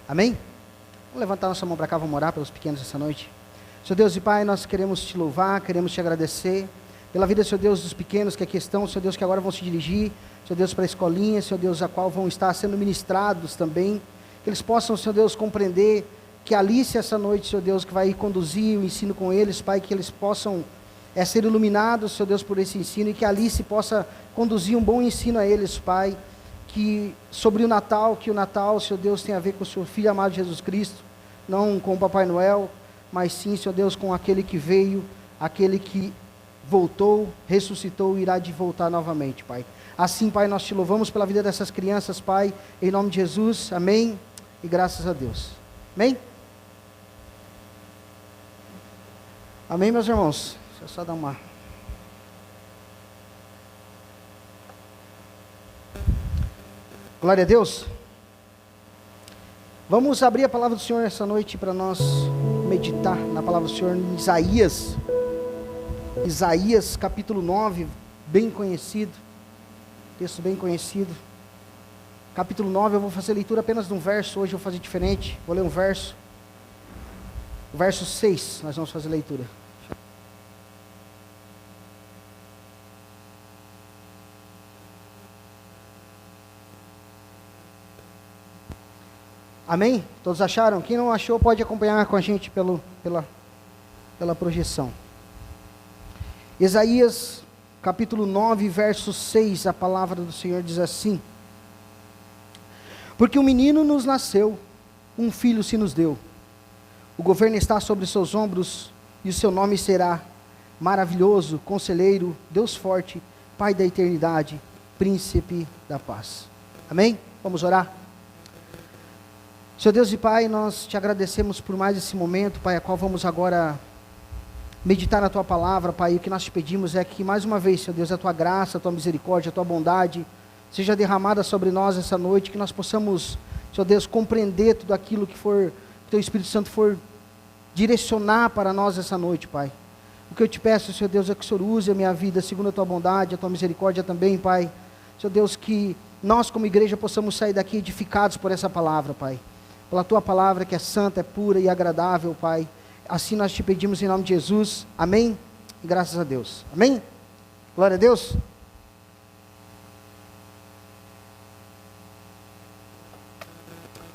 Amém? Vamos levantar nossa mão para cá, vamos orar pelos pequenos essa noite. Senhor Deus e Pai, nós queremos te louvar, queremos te agradecer pela vida, Senhor Deus, dos pequenos que aqui estão, Senhor Deus, que agora vão se dirigir, Senhor Deus, para a escolinha, Senhor Deus, a qual vão estar sendo ministrados também, que eles possam, Senhor Deus, compreender que a Alice essa noite, Senhor Deus, que vai conduzir o ensino com eles, Pai, que eles possam ser iluminados, Senhor Deus, por esse ensino, e que a Alice possa conduzir um bom ensino a eles, Pai, que sobre o Natal, que o Natal, Senhor Deus, tem a ver com o seu Filho amado Jesus Cristo, não com o Papai Noel, mas sim, Senhor Deus, com aquele que veio, aquele que voltou, ressuscitou e irá de voltar novamente, Pai. Assim, Pai, nós te louvamos pela vida dessas crianças, Pai, em nome de Jesus, amém, e graças a Deus, amém? Amém, meus irmãos? Deixa eu só dar uma... Glória a Deus. Vamos abrir a palavra do Senhor essa noite para nós meditar na palavra do Senhor em Isaías. Isaías capítulo 9, bem conhecido, texto bem conhecido. Capítulo 9, eu vou fazer leitura apenas de um verso, hoje eu vou fazer diferente, vou ler um verso. O verso 6, nós vamos fazer leitura. Amém? Todos acharam? Quem não achou pode acompanhar com a gente pela projeção. Isaías capítulo 9, verso 6, a palavra do Senhor diz assim: Porque um menino nos nasceu, um filho se nos deu, o governo está sobre seus ombros, e o seu nome será Maravilhoso, Conselheiro, Deus Forte, Pai da Eternidade, Príncipe da Paz. Amém? Vamos orar? Senhor Deus e Pai, nós te agradecemos por mais esse momento, Pai, a qual vamos agora meditar na Tua Palavra, Pai, e o que nós te pedimos é que mais uma vez, Senhor Deus, a Tua graça, a Tua misericórdia, a Tua bondade, seja derramada sobre nós essa noite, que nós possamos, Senhor Deus, compreender tudo aquilo que Teu Espírito Santo for direcionar para nós essa noite, Pai. O que eu te peço, Senhor Deus, é que o Senhor use a minha vida segundo a Tua bondade, a Tua misericórdia também, Pai. Senhor Deus, que nós como igreja possamos sair daqui edificados por essa palavra, Pai. Pela Tua palavra que é santa, é pura e agradável, Pai. Assim nós te pedimos em nome de Jesus, amém? E graças a Deus, amém? Glória a Deus.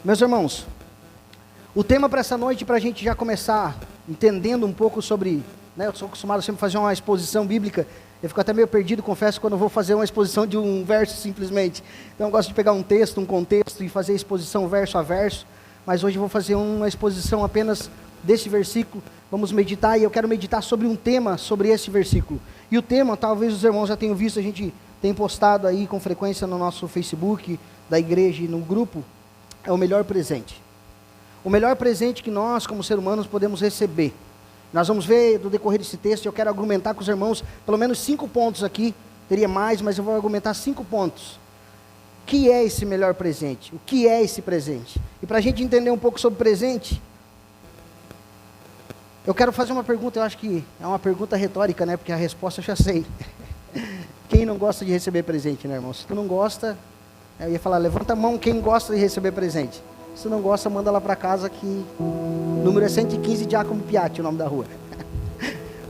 Meus irmãos, o tema para essa noite, para a gente já começar entendendo um pouco sobre, eu sou acostumado sempre a fazer uma exposição bíblica, eu fico até meio perdido, confesso, quando eu vou fazer uma exposição de um verso simplesmente. Então eu gosto de pegar um texto, um contexto e fazer a exposição verso a verso, mas hoje eu vou fazer uma exposição apenas desse versículo. Vamos meditar, e eu quero meditar sobre um tema, sobre esse versículo. E o tema, talvez os irmãos já tenham visto, a gente tem postado aí com frequência no nosso Facebook da igreja e no grupo, é o melhor presente. O melhor presente que nós, como seres humanos, podemos receber. Nós vamos ver do decorrer desse texto, eu quero argumentar com os irmãos, pelo menos 5 pontos aqui, teria mais, mas eu vou argumentar 5 pontos. O que é esse melhor presente? O que é esse presente? E para a gente entender um pouco sobre presente, eu quero fazer uma pergunta, eu acho que é uma pergunta retórica, né? Porque a resposta eu já sei. Quem não gosta de receber presente, né, irmão? Se tu não gosta, eu ia falar, levanta a mão quem gosta de receber presente. Se tu não gosta, manda lá para casa que o número é 115 Giacomo Piatti, o nome da rua.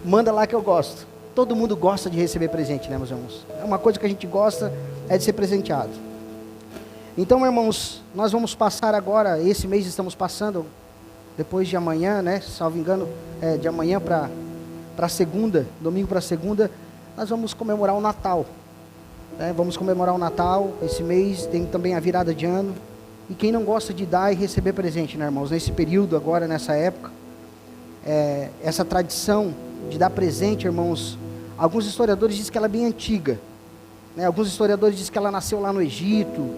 Manda lá que eu gosto. Todo mundo gosta de receber presente, né, meus irmãos? É uma coisa que a gente gosta, é de ser presenteado. Então, irmãos, nós vamos passar agora, esse mês estamos passando, depois de amanhã, né, salvo engano, de amanhã para segunda, domingo para segunda, nós vamos comemorar o Natal. Vamos comemorar o Natal, esse mês tem também a virada de ano. E quem não gosta de dar e receber presente, né, irmãos? Nesse período agora, nessa época, essa tradição de dar presente, irmãos, alguns historiadores dizem que ela é bem antiga, né? Alguns historiadores dizem que ela nasceu lá no Egito,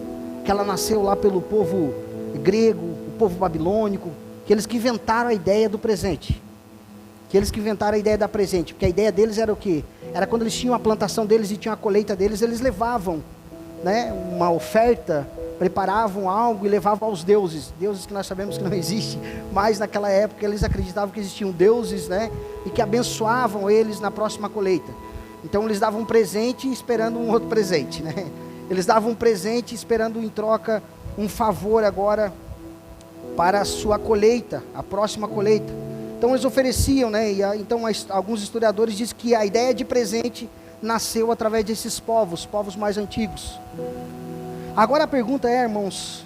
que ela nasceu lá pelo povo grego, o povo babilônico, que eles que inventaram a ideia do presente, que eles que inventaram a ideia da presente, porque a ideia deles era o quê? Era quando eles tinham a plantação deles e tinham a colheita deles, eles levavam, né, uma oferta, preparavam algo e levavam aos deuses que nós sabemos que não existem, mas naquela época eles acreditavam que existiam deuses, né, e que abençoavam eles na próxima colheita. Então eles davam um presente esperando um outro presente, né? Eles davam um presente esperando em troca um favor agora para a sua colheita, a próxima colheita. Então eles ofereciam, né? Então alguns historiadores dizem que a ideia de presente nasceu através desses povos mais antigos. Agora a pergunta é, irmãos,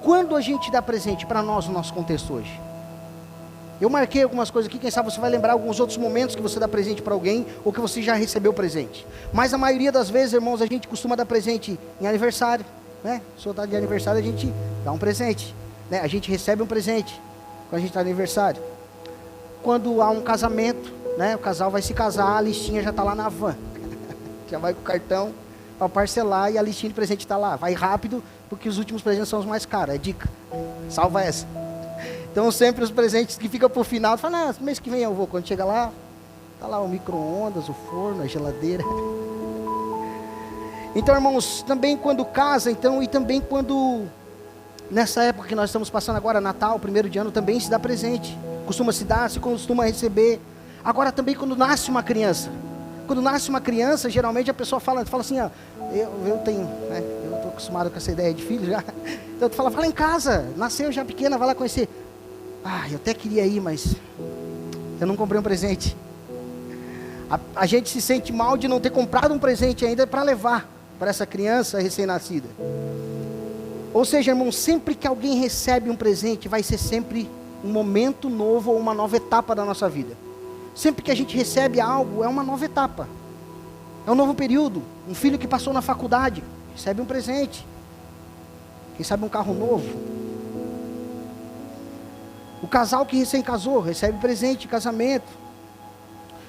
quando a gente dá presente para nós no nosso contexto hoje? Eu marquei algumas coisas aqui, quem sabe você vai lembrar alguns outros momentos que você dá presente para alguém, ou que você já recebeu presente. Mas a maioria das vezes, irmãos, a gente costuma dar presente em aniversário, né? Se eu estou de aniversário, a gente dá um presente, né? A gente recebe um presente quando a gente está de aniversário. Quando há um casamento, né? O casal vai se casar, a listinha já está lá na van. Já vai com o cartão para parcelar e a listinha de presente está lá. Vai rápido, porque os últimos presentes são os mais caros. É dica. Salva essa. Então sempre os presentes que ficam por final, fala, mês que vem eu vou. Quando chega lá, tá lá o micro-ondas, o forno, a geladeira. Então, irmãos, também quando casa, então, e também quando, nessa época que nós estamos passando agora, Natal, 1º de ano, também se dá presente. Costuma se dar, se costuma receber. Agora também quando nasce uma criança. Quando nasce uma criança, geralmente a pessoa fala assim, ó, eu tenho, né, eu estou acostumado com essa ideia de filho já. Então tu fala em casa, nasceu já pequena, vai lá conhecer. Eu até queria ir, mas eu não comprei um presente. A gente se sente mal de não ter comprado um presente ainda para levar para essa criança recém-nascida. Ou seja, irmão, sempre que alguém recebe um presente, vai ser sempre um momento novo ou uma nova etapa da nossa vida. Sempre que a gente recebe algo, é uma nova etapa. É um novo período. Um filho que passou na faculdade, recebe um presente. Quem sabe um carro novo. O casal que recém casou, recebe presente de casamento.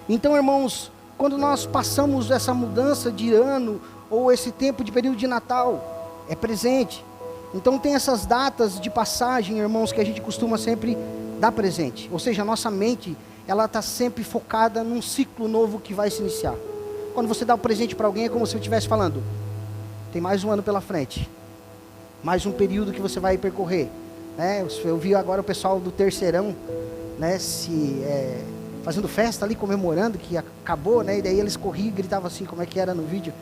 Então, irmãos, quando nós passamos essa mudança de ano, ou esse tempo de período de Natal, é presente. Então tem essas datas de passagem, irmãos, que a gente costuma sempre dar presente. Ou seja, a nossa mente, ela está sempre focada num ciclo novo que vai se iniciar. Quando você dá o presente para alguém, é como se eu estivesse falando, tem mais um ano pela frente. Mais um período que você vai percorrer. Né? Eu vi agora o pessoal do terceirão, né, fazendo festa ali, comemorando que acabou, né? E daí eles corriam e gritavam assim, como é que era no vídeo?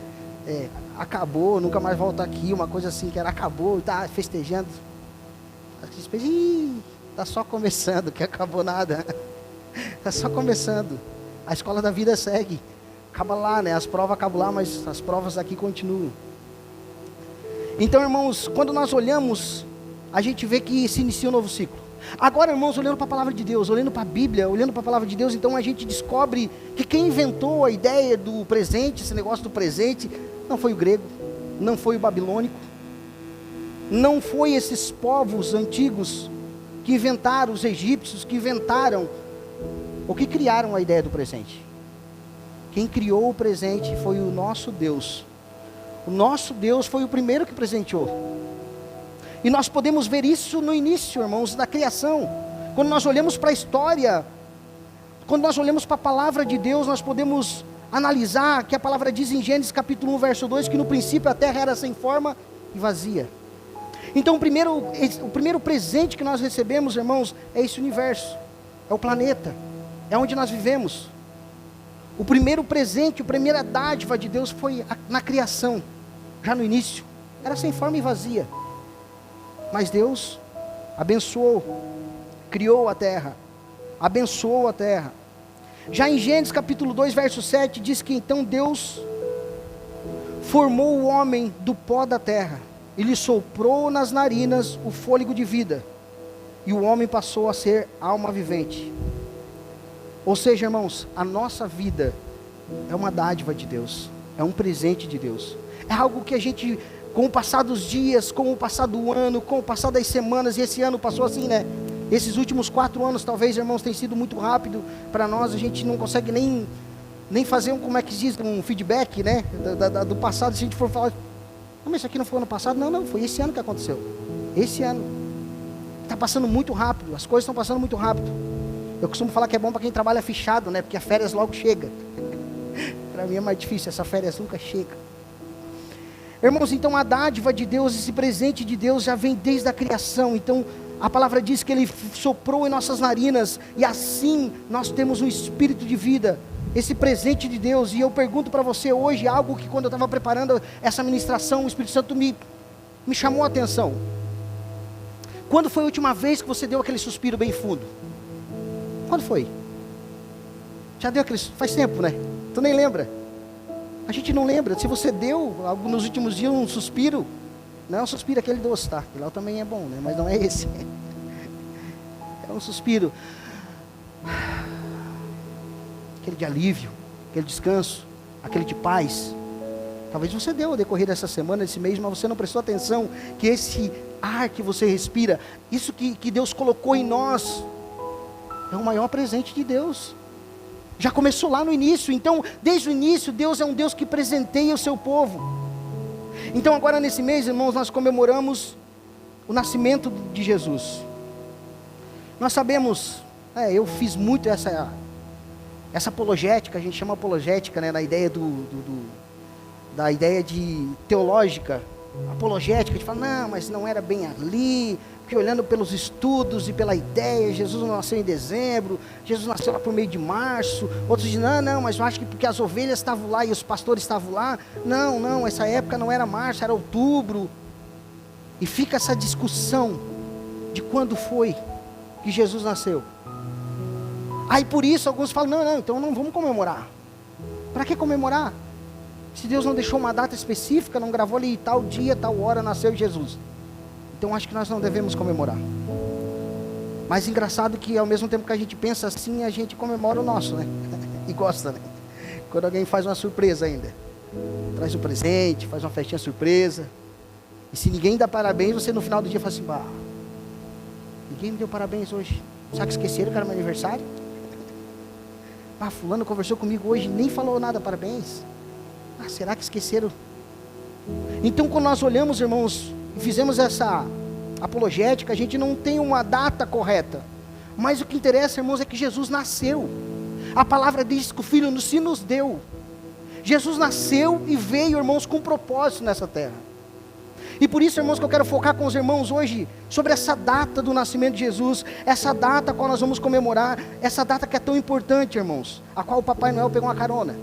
Acabou, nunca mais volta aqui, uma coisa assim, que era acabou, tá festejando. Tá só começando, que acabou nada. Tá só começando. A escola da vida segue. Acaba lá, né? As provas acabam lá, mas as provas aqui continuam. Então, irmãos, quando nós olhamos, a gente vê que se inicia um novo ciclo. Agora, irmãos, olhando para a palavra de Deus, olhando para a Bíblia, olhando para a palavra de Deus, então a gente descobre que quem inventou a ideia do presente, esse negócio do presente, não foi o grego, não foi o babilônico, não foi esses povos antigos que inventaram, os egípcios que inventaram, ou que criaram a ideia do presente. Quem criou o presente foi o nosso Deus. O nosso Deus foi o primeiro que presenteou. E nós podemos ver isso no início, irmãos, da criação. Quando nós olhamos para a história, quando nós olhamos para a palavra de Deus, nós podemos analisar que a palavra diz em Gênesis capítulo 1, verso 2, que no princípio a terra era sem forma e vazia. Então o primeiro presente que nós recebemos, irmãos, é esse universo, é o planeta, é onde nós vivemos. O primeiro presente, a primeira dádiva de Deus foi na criação, já no início, era sem forma e vazia. Mas Deus abençoou, criou a terra, abençoou a terra. Já em Gênesis capítulo 2, verso 7, diz que então Deus formou o homem do pó da terra, e lhe soprou nas narinas o fôlego de vida, e o homem passou a ser alma vivente. Ou seja, irmãos, a nossa vida é uma dádiva de Deus, é um presente de Deus, é algo que a gente, com o passar dos dias, com o passar do ano, com o passar das semanas, e esse ano passou assim, né? Esses últimos 4 anos, talvez, irmãos, tem sido muito rápido para nós, a gente não consegue nem fazer como é que diz, um feedback, né? Do passado, se a gente for falar, não, mas isso aqui não foi ano passado, não, foi esse ano que aconteceu, esse ano, está passando muito rápido, as coisas estão passando muito rápido. Eu costumo falar que é bom para quem trabalha fichado, né? Porque a férias logo chega. Para mim é mais difícil, essa férias nunca chega. Irmãos, então a dádiva de Deus, esse presente de Deus já vem desde a criação. Então a palavra diz que Ele soprou em nossas narinas, e assim nós temos um espírito de vida, esse presente de Deus. E eu pergunto para você hoje algo que, quando eu estava preparando essa ministração, o Espírito Santo me chamou a atenção. Quando foi a última vez que você deu aquele suspiro bem fundo? Quando foi? Já deu aquele... Faz tempo, né? Tu nem lembra. A gente não lembra. Se você deu nos últimos dias um suspiro, não é um suspiro aquele doce, tá? Que lá também é bom, né? Mas não é esse. É um suspiro. Aquele de alívio, aquele descanso, aquele de paz. Talvez você deu ao decorrer dessa semana, desse mês, mas você não prestou atenção que esse ar que você respira, isso que Deus colocou em nós, é o maior presente de Deus. Já começou lá no início. Então, desde o início, Deus é um Deus que presenteia o seu povo. Então agora nesse mês, irmãos, nós comemoramos o nascimento de Jesus. Nós sabemos, eu fiz muito essa apologética, a gente chama apologética, né, na ideia da ideia de teológica, apologética, de falar, não, mas não era bem ali, porque olhando pelos estudos e pela ideia, Jesus não nasceu em dezembro, Jesus nasceu lá por meio de março. Outros dizem, não, mas eu acho que porque as ovelhas estavam lá e os pastores estavam lá. Não, essa época não era março, era outubro. E fica essa discussão de quando foi que Jesus nasceu. Aí por isso alguns falam, não, então não vamos comemorar. Para que comemorar? Se Deus não deixou uma data específica, não gravou ali tal dia, tal hora nasceu Jesus. Então acho que nós não devemos comemorar. Mas engraçado que ao mesmo tempo que a gente pensa assim, a gente comemora o nosso, né? E gosta, né? Quando alguém faz uma surpresa ainda. Traz um presente, faz uma festinha surpresa. E se ninguém dá parabéns, você no final do dia fala assim, ninguém me deu parabéns hoje. Será que esqueceram que era meu aniversário? Fulano conversou comigo hoje, nem falou nada, parabéns. Será que esqueceram? Então quando nós olhamos, irmãos, e fizemos essa apologética, a gente não tem uma data correta. Mas o que interessa, irmãos, é que Jesus nasceu. A palavra diz que o Filho nos deu. Jesus nasceu e veio, irmãos, com um propósito nessa terra. E por isso, irmãos, que eu quero focar com os irmãos hoje sobre essa data do nascimento de Jesus, essa data a qual nós vamos comemorar, essa data que é tão importante, irmãos, a qual o Papai Noel pegou uma carona.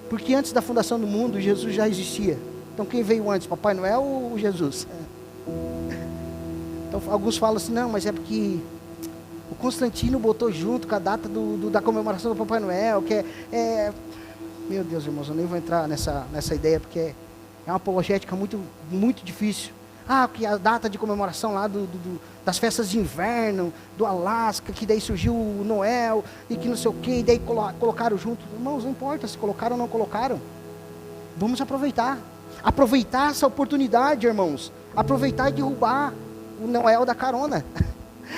Porque antes da fundação do mundo, Jesus já existia. Então quem veio antes, Papai Noel ou Jesus? Então alguns falam assim, não, mas é porque o Constantino botou junto com a data da comemoração do Papai Noel, que meu Deus, irmãos, eu nem vou entrar nessa ideia, porque é uma apologética muito, muito difícil. Que a data de comemoração lá das festas de inverno, do Alasca, que daí surgiu o Noel, e que não sei o que, e daí colocaram junto. Irmãos, não importa se colocaram ou não colocaram. Vamos aproveitar essa oportunidade, irmãos. Aproveitar e derrubar o Noel da carona.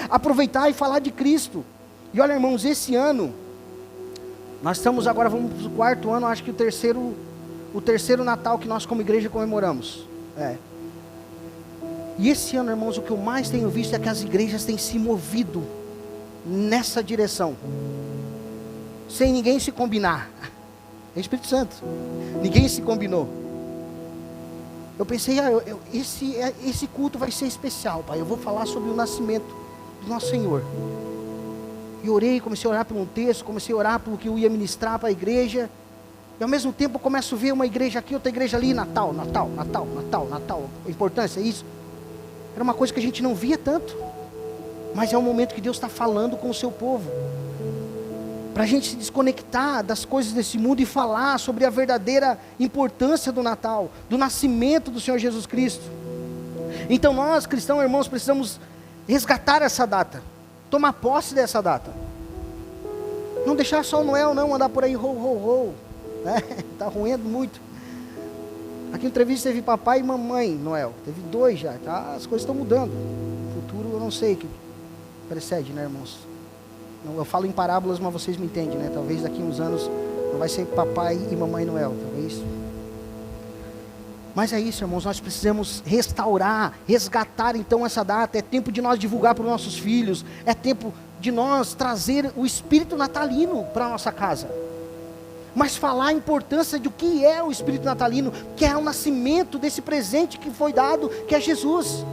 Aproveitar e falar de Cristo. E olha, irmãos, esse ano, nós estamos agora, vamos para o 4º ano, acho que o terceiro Natal que nós como igreja comemoramos. E esse ano, irmãos, o que eu mais tenho visto é que as igrejas têm se movido nessa direção, sem ninguém se combinar. É Espírito Santo. Ninguém se combinou. Eu pensei, esse culto vai ser especial, Pai. Eu vou falar sobre o nascimento do nosso Senhor. E orei, comecei a orar por um texto, comecei a orar por que eu ia ministrar para a igreja. E ao mesmo tempo eu começo a ver uma igreja aqui, outra igreja ali, Natal. A importância é isso. Era uma coisa que a gente não via tanto. Mas é um momento que Deus está falando com o seu povo. Para a gente se desconectar das coisas desse mundo e falar sobre a verdadeira importância do Natal, do nascimento do Senhor Jesus Cristo. Então nós, cristãos, irmãos, precisamos resgatar essa data, tomar posse dessa data. Não deixar só o Noel não andar por aí, está ruindo muito. Aqui no Treviso teve papai e mamãe Noel, teve 2 já, tá? As coisas estão mudando. No futuro eu não sei o que precede, né, irmãos? Eu falo em parábolas, mas vocês me entendem, né? Talvez daqui a uns anos não vai ser papai e mamãe Noel, talvez. Mas é isso, irmãos, nós precisamos restaurar, resgatar então essa data. É tempo de nós divulgar para os nossos filhos, é tempo de nós trazer o espírito natalino para a nossa casa. Mas falar a importância de o que é o espírito natalino, que é o nascimento desse presente que foi dado, que é Jesus.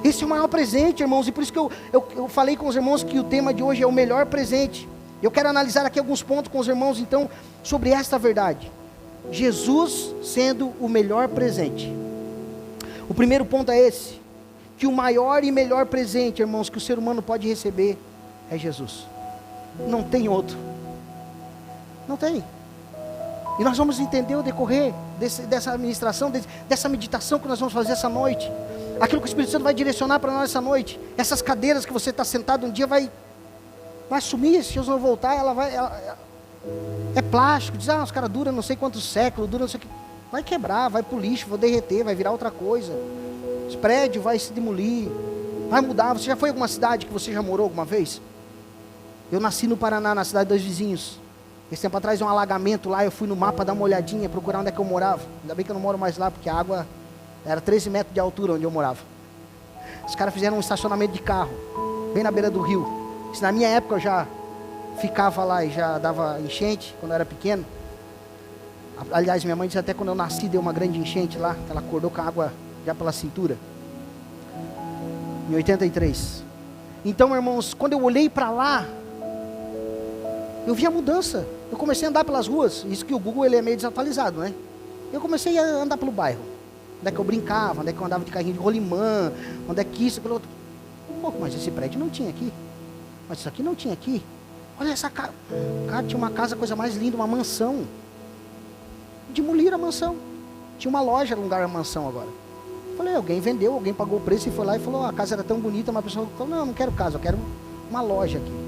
Esse é o maior presente, irmãos, e por isso que eu falei com os irmãos que o tema de hoje é o melhor presente. Eu quero analisar aqui alguns pontos com os irmãos, então, sobre esta verdade. Jesus sendo o melhor presente. O primeiro ponto é esse. que o maior e melhor presente, irmãos, que o ser humano pode receber é Jesus. Não tem outro. Não tem. E nós vamos entender o decorrer dessa administração, dessa meditação que nós vamos fazer essa noite. Aquilo que o Espírito Santo vai direcionar para nós essa noite. Essas cadeiras que você está sentado um dia vai sumir, se Deus não voltar, é plástico. Diz, os caras duram não sei quantos séculos, duram não sei o que. Vai quebrar, vai para o lixo, vai derreter, vai virar outra coisa. Esse prédio vai se demolir, vai mudar. Você já foi em alguma cidade que você já morou alguma vez? Eu nasci no Paraná, na cidade dos vizinhos. Esse tempo atrás, um alagamento lá, eu fui no mapa dar uma olhadinha, procurar onde é que eu morava. Ainda bem que eu não moro mais lá, porque a água era 13 metros de altura onde eu morava. Os caras fizeram um estacionamento de carro, bem na beira do rio. Se na minha época eu já ficava lá e já dava enchente, quando eu era pequeno. Aliás, minha mãe disse até quando eu nasci, deu uma grande enchente lá, que ela acordou com a água já pela cintura. Em 83. Então, irmãos, quando eu olhei para lá, eu vi a mudança. Eu comecei a andar pelas ruas. Isso que o Google ele é meio desatualizado, né? Eu comecei a andar pelo bairro. Onde é que eu brincava, onde é que eu andava de carrinho de rolimã, onde é que isso, aquilo outro. Pô, mas esse prédio não tinha aqui. Mas isso aqui não tinha aqui. Olha essa casa. Cara, tinha uma casa, coisa mais linda, uma mansão. Demoliram a mansão. Tinha uma loja no lugar da mansão agora. Falei, alguém vendeu, alguém pagou o preço e foi lá e falou, a casa era tão bonita, mas a pessoa falou, não quero casa, eu quero uma loja aqui.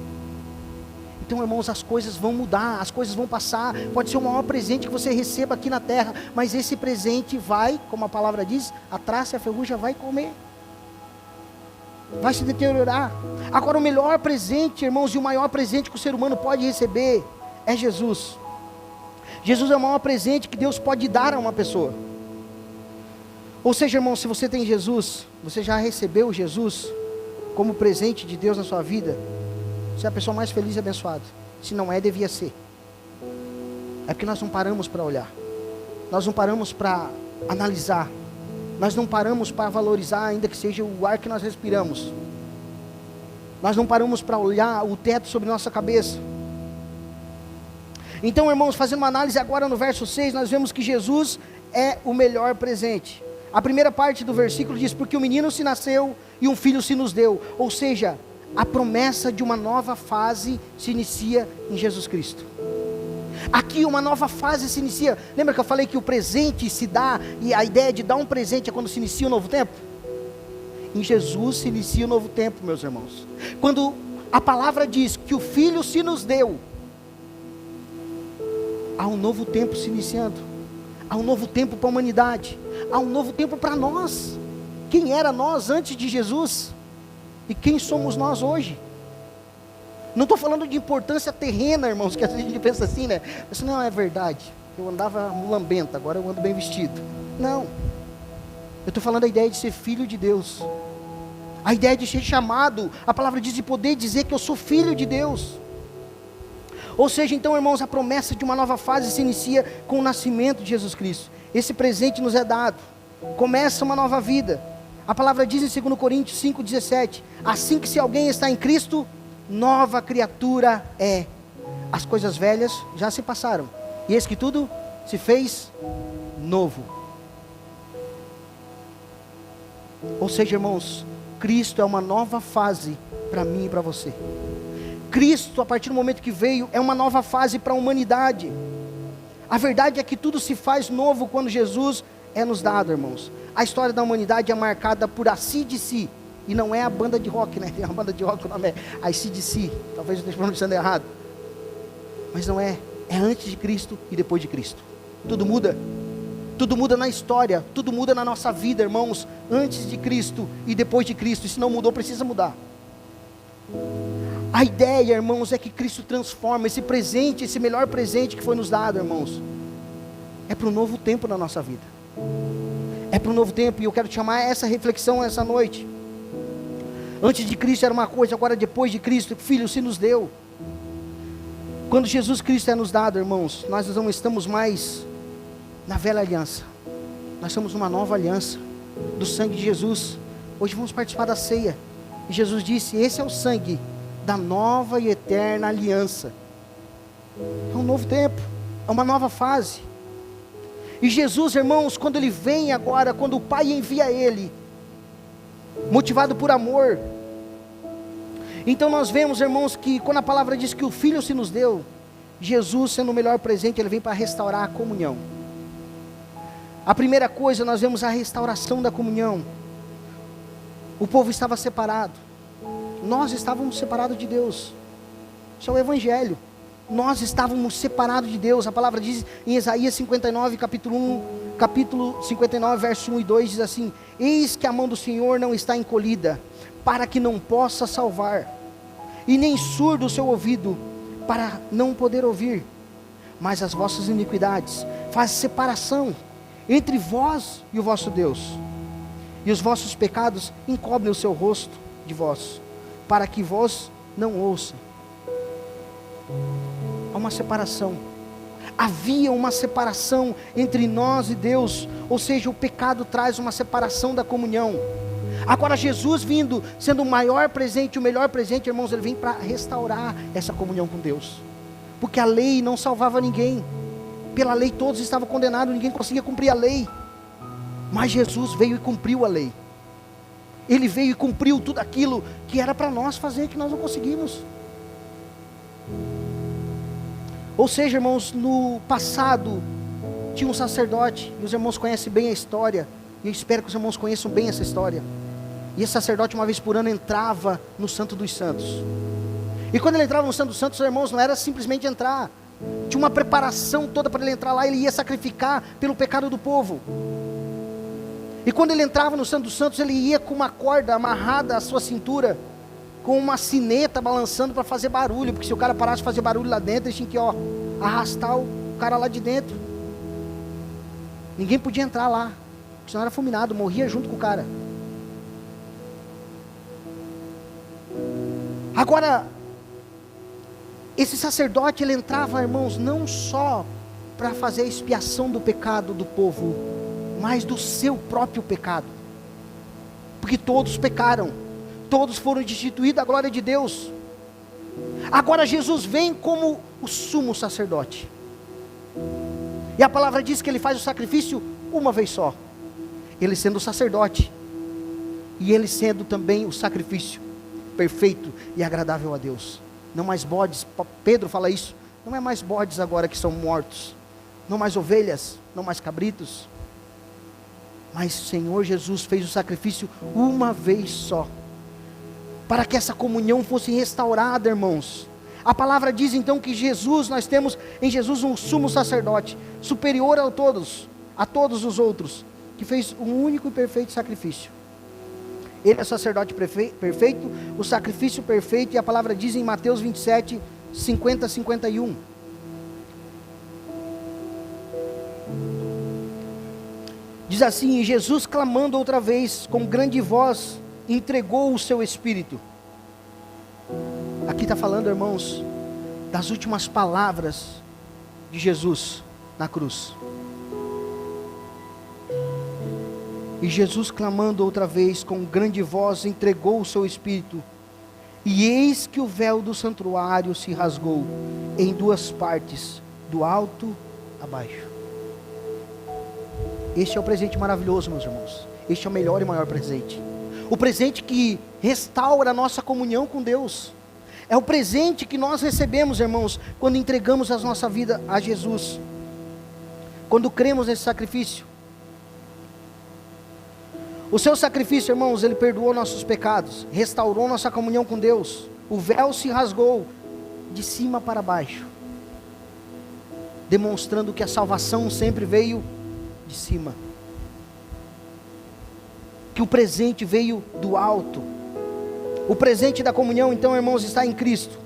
Então, irmãos, as coisas vão mudar, as coisas vão passar. Pode ser o maior presente que você receba aqui na terra, mas esse presente vai, como a palavra diz, a traça e a ferrugem vai comer. Vai se deteriorar. Agora, o melhor presente, irmãos, e o maior presente que o ser humano pode receber é Jesus. Jesus é o maior presente que Deus pode dar a uma pessoa. Ou seja, irmão, se você tem Jesus, você já recebeu Jesus como presente de Deus na sua vida, você é a pessoa mais feliz e abençoada. Se não é, devia ser. É porque nós não paramos para olhar. Nós não paramos para analisar. Nós não paramos para valorizar, ainda que seja o ar que nós respiramos. Nós não paramos para olhar o teto sobre nossa cabeça. Então, irmãos, fazendo uma análise agora no verso 6, nós vemos que Jesus é o melhor presente. A primeira parte do versículo diz, porque o menino se nasceu e um filho se nos deu. Ou seja, a promessa de uma nova fase se inicia em Jesus Cristo. Aqui uma nova fase se inicia. Lembra que eu falei que o presente se dá, e a ideia de dar um presente é quando se inicia um novo tempo? Em Jesus se inicia um novo tempo, meus irmãos. Quando a palavra diz que o Filho se nos deu, há um novo tempo se iniciando. Há um novo tempo para a humanidade. Há um novo tempo para nós. Quem era nós antes de Jesus? E quem somos nós hoje? Não estou falando de importância terrena, irmãos, que às vezes a gente pensa assim, né? Isso não é verdade. Eu andava mulambento, agora eu ando bem vestido. Não. Eu estou falando da ideia de ser filho de Deus. A ideia de ser chamado, a palavra diz, de poder dizer que eu sou filho de Deus. Ou seja, então, irmãos, a promessa de uma nova fase se inicia com o nascimento de Jesus Cristo. Esse presente nos é dado. Começa uma nova vida. A palavra diz em 2 Coríntios 5,17, assim que se alguém está em Cristo, nova criatura é. As coisas velhas já se passaram, e eis que tudo se fez novo. Ou seja, irmãos, Cristo é uma nova fase para mim e para você. Cristo, a partir do momento que veio, é uma nova fase para a humanidade. A verdade é que tudo se faz novo quando Jesus é nos dado, irmãos. A história da humanidade é marcada por AC/DC, e não é a banda de rock, né? Tem uma banda de rock, o nome é AC/DC, talvez eu esteja pronunciando errado, mas não é, é antes de Cristo e depois de Cristo. Tudo muda na história, tudo muda na nossa vida, irmãos, antes de Cristo e depois de Cristo. E se não mudou, precisa mudar. A ideia, irmãos, é que Cristo transforma esse presente, esse melhor presente que foi nos dado, irmãos, é para um novo tempo na nossa vida. É para um novo tempo, e eu quero te chamar a essa reflexão essa noite. Antes de Cristo era uma coisa, agora depois de Cristo, Filho se nos deu. Quando Jesus Cristo é nos dado, irmãos, nós não estamos mais na velha aliança. Nós somos uma nova aliança, do sangue de Jesus. Hoje vamos participar da ceia. E Jesus disse, esse é o sangue da nova e eterna aliança. É um novo tempo, é uma nova fase. E Jesus, irmãos, quando Ele vem agora, quando o Pai envia Ele, motivado por amor. Então nós vemos, irmãos, que quando a palavra diz que o Filho se nos deu, Jesus sendo o melhor presente, Ele vem para restaurar a comunhão. A primeira coisa, nós vemos a restauração da comunhão. O povo estava separado, nós estávamos separados de Deus. Isso é o Evangelho. Nós estávamos separados de Deus. A palavra diz em Isaías 59, capítulo 59, verso 1 e 2, diz assim: eis que a mão do Senhor não está encolhida, para que não possa salvar, e nem surdo o seu ouvido, para não poder ouvir. Mas as vossas iniquidades fazem separação entre vós e o vosso Deus, e os vossos pecados encobrem o seu rosto de vós, para que vós não ouçam. Há uma separação. Havia uma separação entre nós e Deus, ou seja, o pecado traz uma separação da comunhão. Agora Jesus vindo, sendo o maior presente, o melhor presente, irmãos, Ele vem para restaurar essa comunhão com Deus, porque a lei não salvava ninguém. Pela lei todos estavam condenados, ninguém conseguia cumprir a lei, mas Jesus veio e cumpriu a lei. Ele veio e cumpriu tudo aquilo que era para nós fazer, que nós não conseguimos. Ou seja, irmãos, no passado tinha um sacerdote, e os irmãos conhecem bem a história, e eu espero que os irmãos conheçam bem essa história. E esse sacerdote uma vez por ano entrava no Santo dos Santos, e quando ele entrava no Santo dos Santos, irmãos, não era simplesmente entrar, tinha uma preparação toda para ele entrar lá. Ele ia sacrificar pelo pecado do povo, e quando ele entrava no Santo dos Santos, ele ia com uma corda amarrada à sua cintura, com uma sineta balançando para fazer barulho, porque se o cara parasse de fazer barulho lá dentro, ele tinha que arrastar o cara lá de dentro. Ninguém podia entrar lá, porque senão era fulminado, morria junto com o cara. Agora, esse sacerdote, ele entrava, irmãos, não só para fazer a expiação do pecado do povo, mas do seu próprio pecado, porque todos pecaram, todos foram destituídos da glória de Deus. Agora Jesus vem como o sumo sacerdote, e a palavra diz que Ele faz o sacrifício uma vez só, Ele sendo o sacerdote, e Ele sendo também o sacrifício perfeito e agradável a Deus. Não mais bodes, Pedro fala isso, não é mais bodes agora que são mortos, não mais ovelhas, não mais cabritos, mas o Senhor Jesus fez o sacrifício uma vez só, para que essa comunhão fosse restaurada, irmãos. A palavra diz então que Jesus, nós temos em Jesus um sumo sacerdote, superior a todos os outros, que fez um único e perfeito sacrifício. Ele é o sacerdote perfeito, o sacrifício perfeito, e a palavra diz em Mateus 27, 50 a 51. Diz assim: e Jesus, clamando outra vez com grande voz, entregou o seu espírito. Aqui está falando, irmãos, das últimas palavras de Jesus na cruz. E Jesus, clamando outra vez com grande voz, entregou o seu espírito. E eis que o véu do santuário se rasgou em duas partes, do alto a baixo. Este é o presente maravilhoso, meus irmãos. Este é o melhor e maior presente. O presente que restaura a nossa comunhão com Deus. É o presente que nós recebemos, irmãos, quando entregamos a nossa vida a Jesus, quando cremos nesse sacrifício. O seu sacrifício, irmãos, Ele perdoou nossos pecados, restaurou nossa comunhão com Deus. O véu se rasgou de cima para baixo, demonstrando que a salvação sempre veio de cima, que o presente veio do alto. O presente da comunhão, então, irmãos, está em Cristo.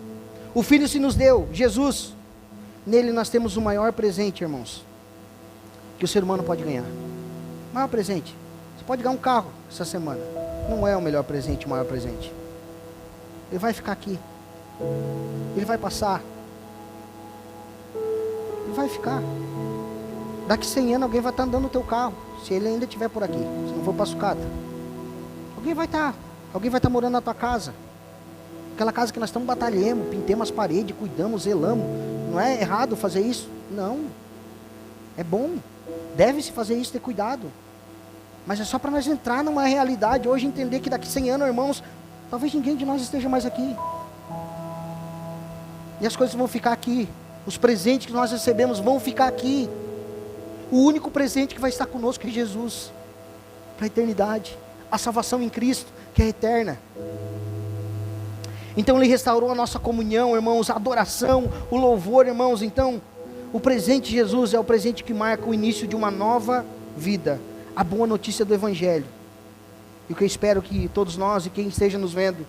O Filho se nos deu, Jesus. Nele nós temos o maior presente, irmãos, que o ser humano pode ganhar. O maior presente. Você pode ganhar um carro essa semana. Não é o melhor presente, o maior presente. Ele vai ficar aqui. Ele vai passar. Ele vai ficar. Daqui 100 anos alguém vai estar andando no teu carro, se ele ainda estiver por aqui, se não for para sucata. Alguém vai estar morando na tua casa. Aquela casa que nós estamos batalhando, pintemos as paredes, cuidamos, zelamos. Não é errado fazer isso? Não. É bom. Deve-se fazer isso, ter cuidado. Mas é só para nós entrar numa realidade hoje, entender que daqui 100 anos, irmãos, talvez ninguém de nós esteja mais aqui. E as coisas vão ficar aqui. Os presentes que nós recebemos vão ficar aqui. O único presente que vai estar conosco é Jesus, para a eternidade. A salvação em Cristo, que é eterna. Então Ele restaurou a nossa comunhão, irmãos, a adoração, o louvor, irmãos. Então, o presente de Jesus é o presente que marca o início de uma nova vida. A boa notícia do Evangelho. E o que eu espero que todos nós e quem esteja nos vendo,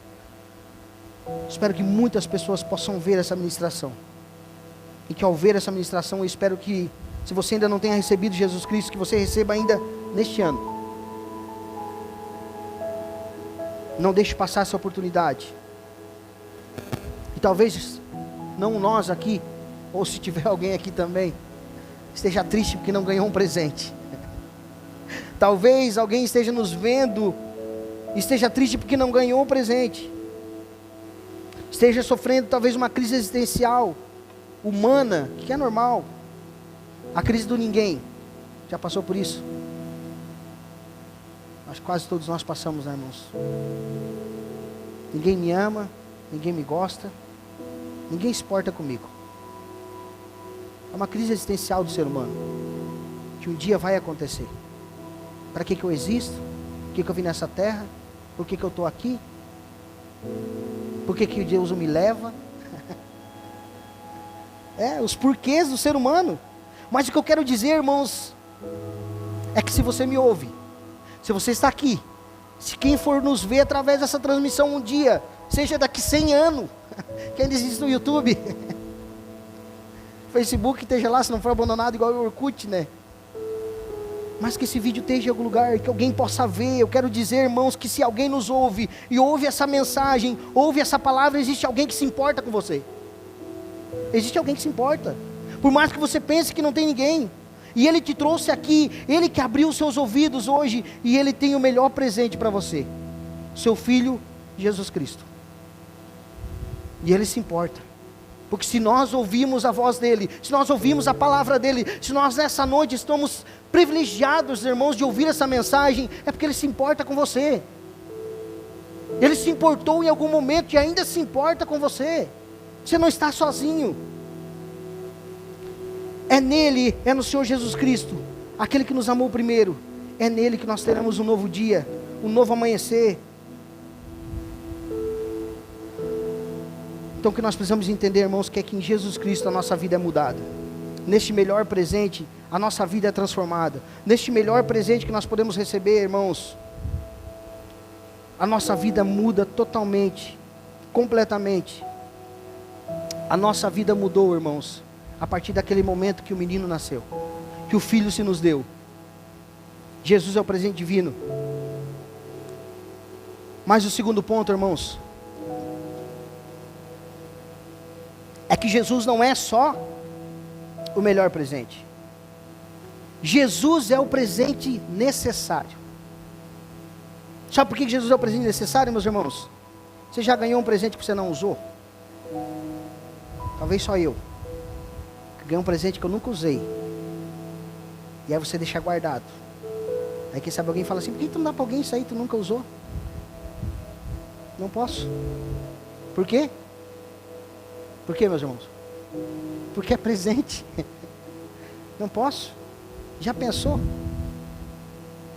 espero que muitas pessoas possam ver essa ministração. E que ao ver essa ministração, eu espero que, se você ainda não tenha recebido Jesus Cristo, que você receba ainda neste ano. Não deixe passar essa oportunidade. E talvez, não nós aqui, ou se tiver alguém aqui também, esteja triste porque não ganhou um presente. Talvez alguém esteja nos vendo, esteja triste porque não ganhou um presente. Esteja sofrendo talvez uma crise existencial, humana, que é normal. A crise do ninguém. Já passou por isso? Acho que quase todos nós passamos, né, irmãos? Ninguém me ama, ninguém me gosta, ninguém se importa comigo. É uma crise existencial do ser humano, que um dia vai acontecer. Para que eu existo? Por que eu vim nessa terra? Por que eu estou aqui? Por que Deus me leva? Os porquês do ser humano. Mas o que eu quero dizer, irmãos, é que se você me ouve, se você está aqui, se quem for nos ver através dessa transmissão um dia, seja daqui 100 anos, que ainda existe no YouTube, Facebook esteja lá, se não for abandonado igual o Orkut, né? Mas que esse vídeo esteja em algum lugar, que alguém possa ver. Eu quero dizer, irmãos, que se alguém nos ouve, e ouve essa mensagem, ouve essa palavra, existe alguém que se importa com você. Existe alguém que se importa. Por mais que você pense que não tem ninguém. E Ele te trouxe aqui, Ele que abriu os seus ouvidos hoje, e Ele tem o melhor presente para você. Seu Filho, Jesus Cristo. E Ele se importa. Porque se nós ouvimos a voz dEle, se nós ouvimos a palavra dEle, se nós nessa noite estamos privilegiados, irmãos, de ouvir essa mensagem, é porque Ele se importa com você. Ele se importou em algum momento e ainda se importa com você. Você não está sozinho. É nele, é no Senhor Jesus Cristo, aquele que nos amou primeiro. É nele que nós teremos um novo dia, um novo amanhecer. Então o que nós precisamos entender, irmãos, que é que em Jesus Cristo a nossa vida é mudada. Neste melhor presente, a nossa vida é transformada. Neste melhor presente que nós podemos receber, irmãos, a nossa vida muda totalmente, completamente. A nossa vida mudou, irmãos, a partir daquele momento que o menino nasceu, que o Filho se nos deu. Jesus é o presente divino. Mas o segundo ponto, irmãos, é que Jesus não é só o melhor presente. Jesus é o presente necessário. Sabe por que Jesus é o presente necessário, meus irmãos? Você já ganhou um presente que você não usou? Talvez só eu. Ganhei um presente que eu nunca usei. E aí você deixa guardado. Aí quem sabe alguém fala assim: por que tu não dá para alguém isso aí, tu nunca usou? Não posso. Por quê? Por quê, meus irmãos? Porque é presente. Não posso. Já pensou?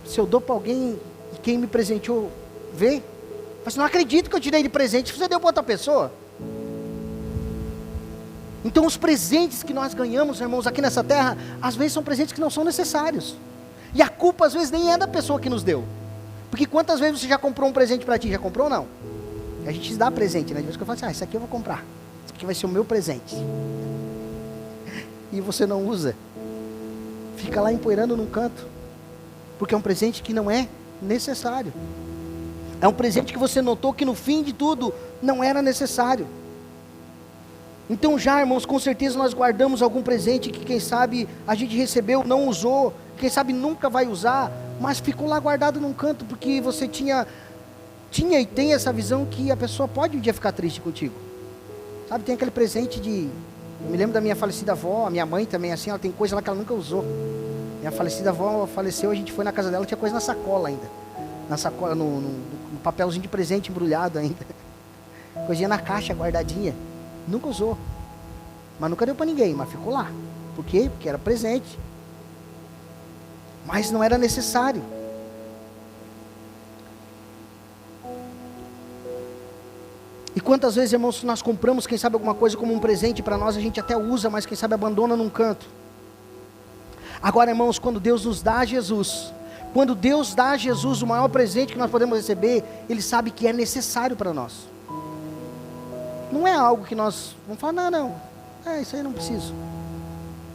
Se eu dou para alguém e quem me presenteou vê, mas não acredito que eu tirei de presente, você deu para outra pessoa. Então os presentes que nós ganhamos, irmãos, aqui nessa terra, às vezes são presentes que não são necessários. E a culpa às vezes nem é da pessoa que nos deu. Porque quantas vezes você já comprou um presente para ti? Já comprou ou não? A gente dá presente, né? De vez que eu falo assim: isso aqui eu vou comprar. Isso aqui vai ser o meu presente. E você não usa. Fica lá empoeirando num canto. Porque é um presente que não é necessário. É um presente que você notou que no fim de tudo não era necessário. Então já, irmãos, com certeza nós guardamos algum presente que quem sabe a gente recebeu, não usou, quem sabe nunca vai usar, mas ficou lá guardado num canto porque você tinha e tem essa visão que a pessoa pode um dia ficar triste contigo. Sabe, tem aquele presente de... Eu me lembro da minha falecida avó, a minha mãe também assim, ela tem coisa lá que ela nunca usou. Minha falecida avó faleceu, a gente foi na casa dela, tinha coisa na sacola ainda. Na sacola, no papelzinho de presente embrulhado ainda. Coisinha na caixa, guardadinha. Nunca usou. Mas nunca deu para ninguém, mas ficou lá. Por quê? Porque era presente. Mas não era necessário. E quantas vezes, irmãos, nós compramos, quem sabe, alguma coisa como um presente para nós, a gente até usa, mas quem sabe abandona num canto. Agora, irmãos, quando Deus nos dá Jesus, quando Deus dá a Jesus o maior presente que nós podemos receber, Ele sabe que é necessário para nós. Não é algo que nós vamos falar, não, isso aí eu não preciso.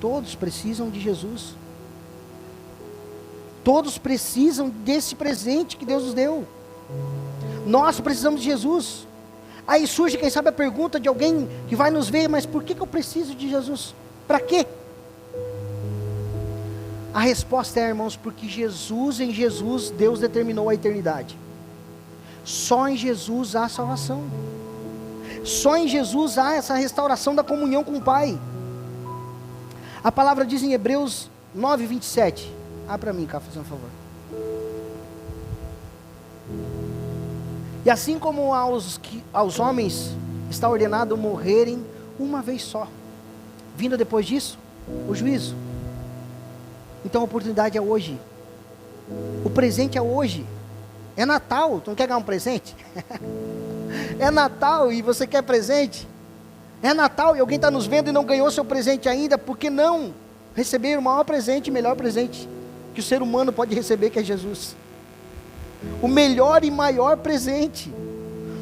Todos precisam de Jesus. Todos precisam desse presente que Deus nos deu. Nós precisamos de Jesus. Aí surge, quem sabe, a pergunta de alguém que vai nos ver, mas por que eu preciso de Jesus? Para quê? A resposta é, irmãos, porque em Jesus, Deus determinou a eternidade. Só em Jesus há salvação. Só em Jesus há essa restauração da comunhão com o Pai. A palavra diz em Hebreus 9, 27. Abre para mim, cá, fazendo um favor. E assim como aos homens está ordenado morrerem uma vez só, vindo depois disso, o juízo. Então a oportunidade é hoje. O presente é hoje. É Natal, tu não quer ganhar um presente? É Natal e você quer presente? É Natal e alguém está nos vendo e não ganhou seu presente ainda, por que não receber o maior presente, melhor presente que o ser humano pode receber, que é Jesus? O melhor e maior presente,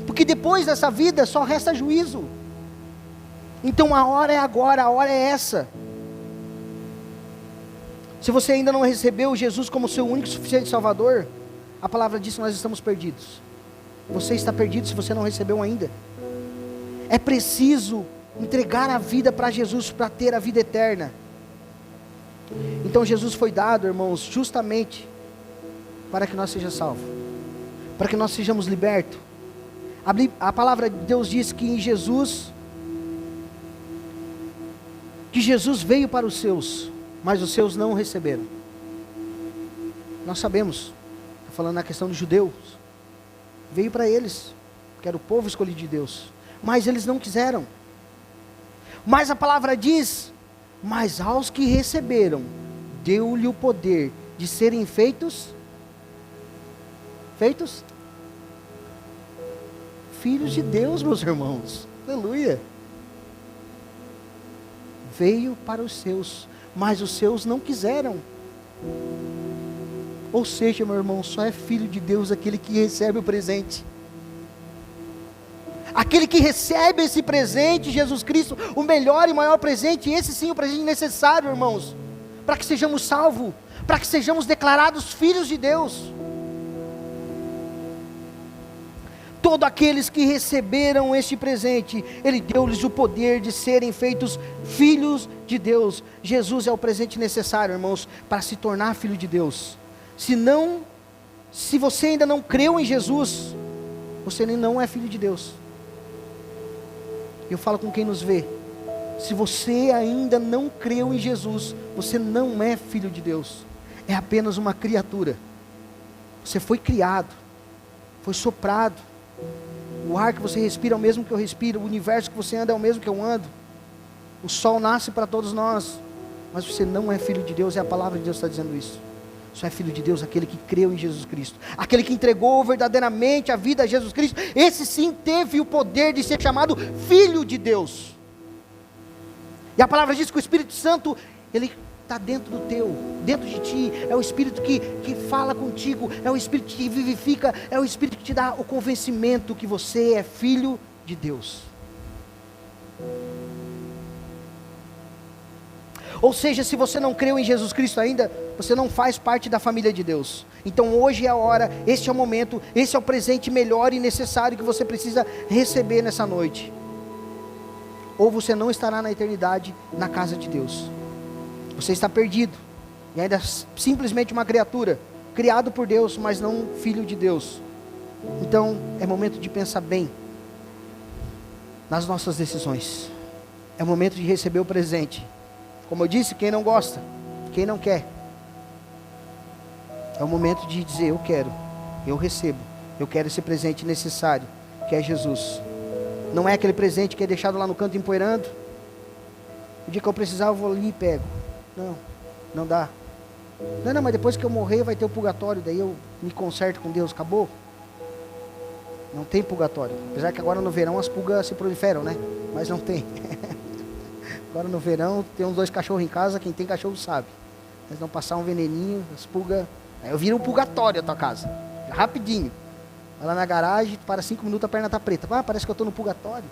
porque depois dessa vida só resta juízo. Então a hora é agora, a hora é essa. Se você ainda não recebeu Jesus como seu único e suficiente Salvador, a palavra diz que nós estamos perdidos. Você está perdido se você não recebeu ainda. É preciso entregar a vida para Jesus para ter a vida eterna. Então Jesus foi dado, irmãos, justamente para que nós sejamos salvos, para que nós sejamos libertos. A palavra de Deus diz que Jesus veio para os seus, mas os seus não o receberam. Nós sabemos, está falando na questão dos judeus, veio para eles, que era o povo escolhido de Deus, mas eles não quiseram. Mas a palavra diz, mas aos que receberam, deu-lhe o poder de serem feitos filhos de Deus, meus irmãos. Aleluia. Veio para os seus, mas os seus não quiseram. Ou seja, meu irmão, só é filho de Deus aquele que recebe o presente. Aquele que recebe esse presente, Jesus Cristo, o melhor e maior presente, esse sim o presente necessário, irmãos, para que sejamos salvos, para que sejamos declarados filhos de Deus. Todos aqueles que receberam este presente, Ele deu-lhes o poder de serem feitos filhos de Deus. Jesus é o presente necessário, irmãos, para se tornar filho de Deus. Se você ainda não creu em Jesus, você não é filho de Deus. Eu falo com quem nos vê, se você ainda não creu em Jesus, você não é filho de Deus, é apenas uma criatura. Você foi criado, foi soprado, o ar que você respira é o mesmo que eu respiro, o universo que você anda é o mesmo que eu ando, o sol nasce para todos nós, mas você não é filho de Deus, e a palavra de Deus está dizendo isso. Só é filho de Deus aquele que creu em Jesus Cristo, aquele que entregou verdadeiramente a vida a Jesus Cristo. Esse sim teve o poder de ser chamado filho de Deus. E a palavra diz que o Espírito Santo, ele está dentro de ti, é o Espírito que fala contigo, é o Espírito que te vivifica, é o Espírito que te dá o convencimento que você é filho de Deus. Ou seja, se você não creu em Jesus Cristo ainda, você não faz parte da família de Deus. Então hoje é a hora, este é o momento, esse é o presente melhor e necessário que você precisa receber nessa noite. Ou você não estará na eternidade na casa de Deus. Você está perdido, e ainda simplesmente uma criatura, criado por Deus, mas não filho de Deus. Então é momento de pensar bem nas nossas decisões. É momento de receber o presente. Como eu disse, quem não gosta, quem não quer, É o momento de dizer, eu quero, eu recebo, eu quero esse presente necessário, que é Jesus. Não é aquele presente que é deixado lá no canto empoeirando. O dia que eu precisar eu vou ali e pego. Não, não dá. Não, mas depois que eu morrer vai ter o purgatório, daí eu me conserto com Deus, acabou? Não tem purgatório. Apesar que agora no verão as pulgas se proliferam, né? Mas não tem. Agora no verão tem uns 2 cachorros em casa, quem tem cachorro sabe. Eles vão passar um veneninho, as pulgas. Aí eu viro um purgatório a tua casa. Rapidinho. Vai lá na garagem, para 5 minutos a perna tá preta. Ah, parece que eu estou no purgatório.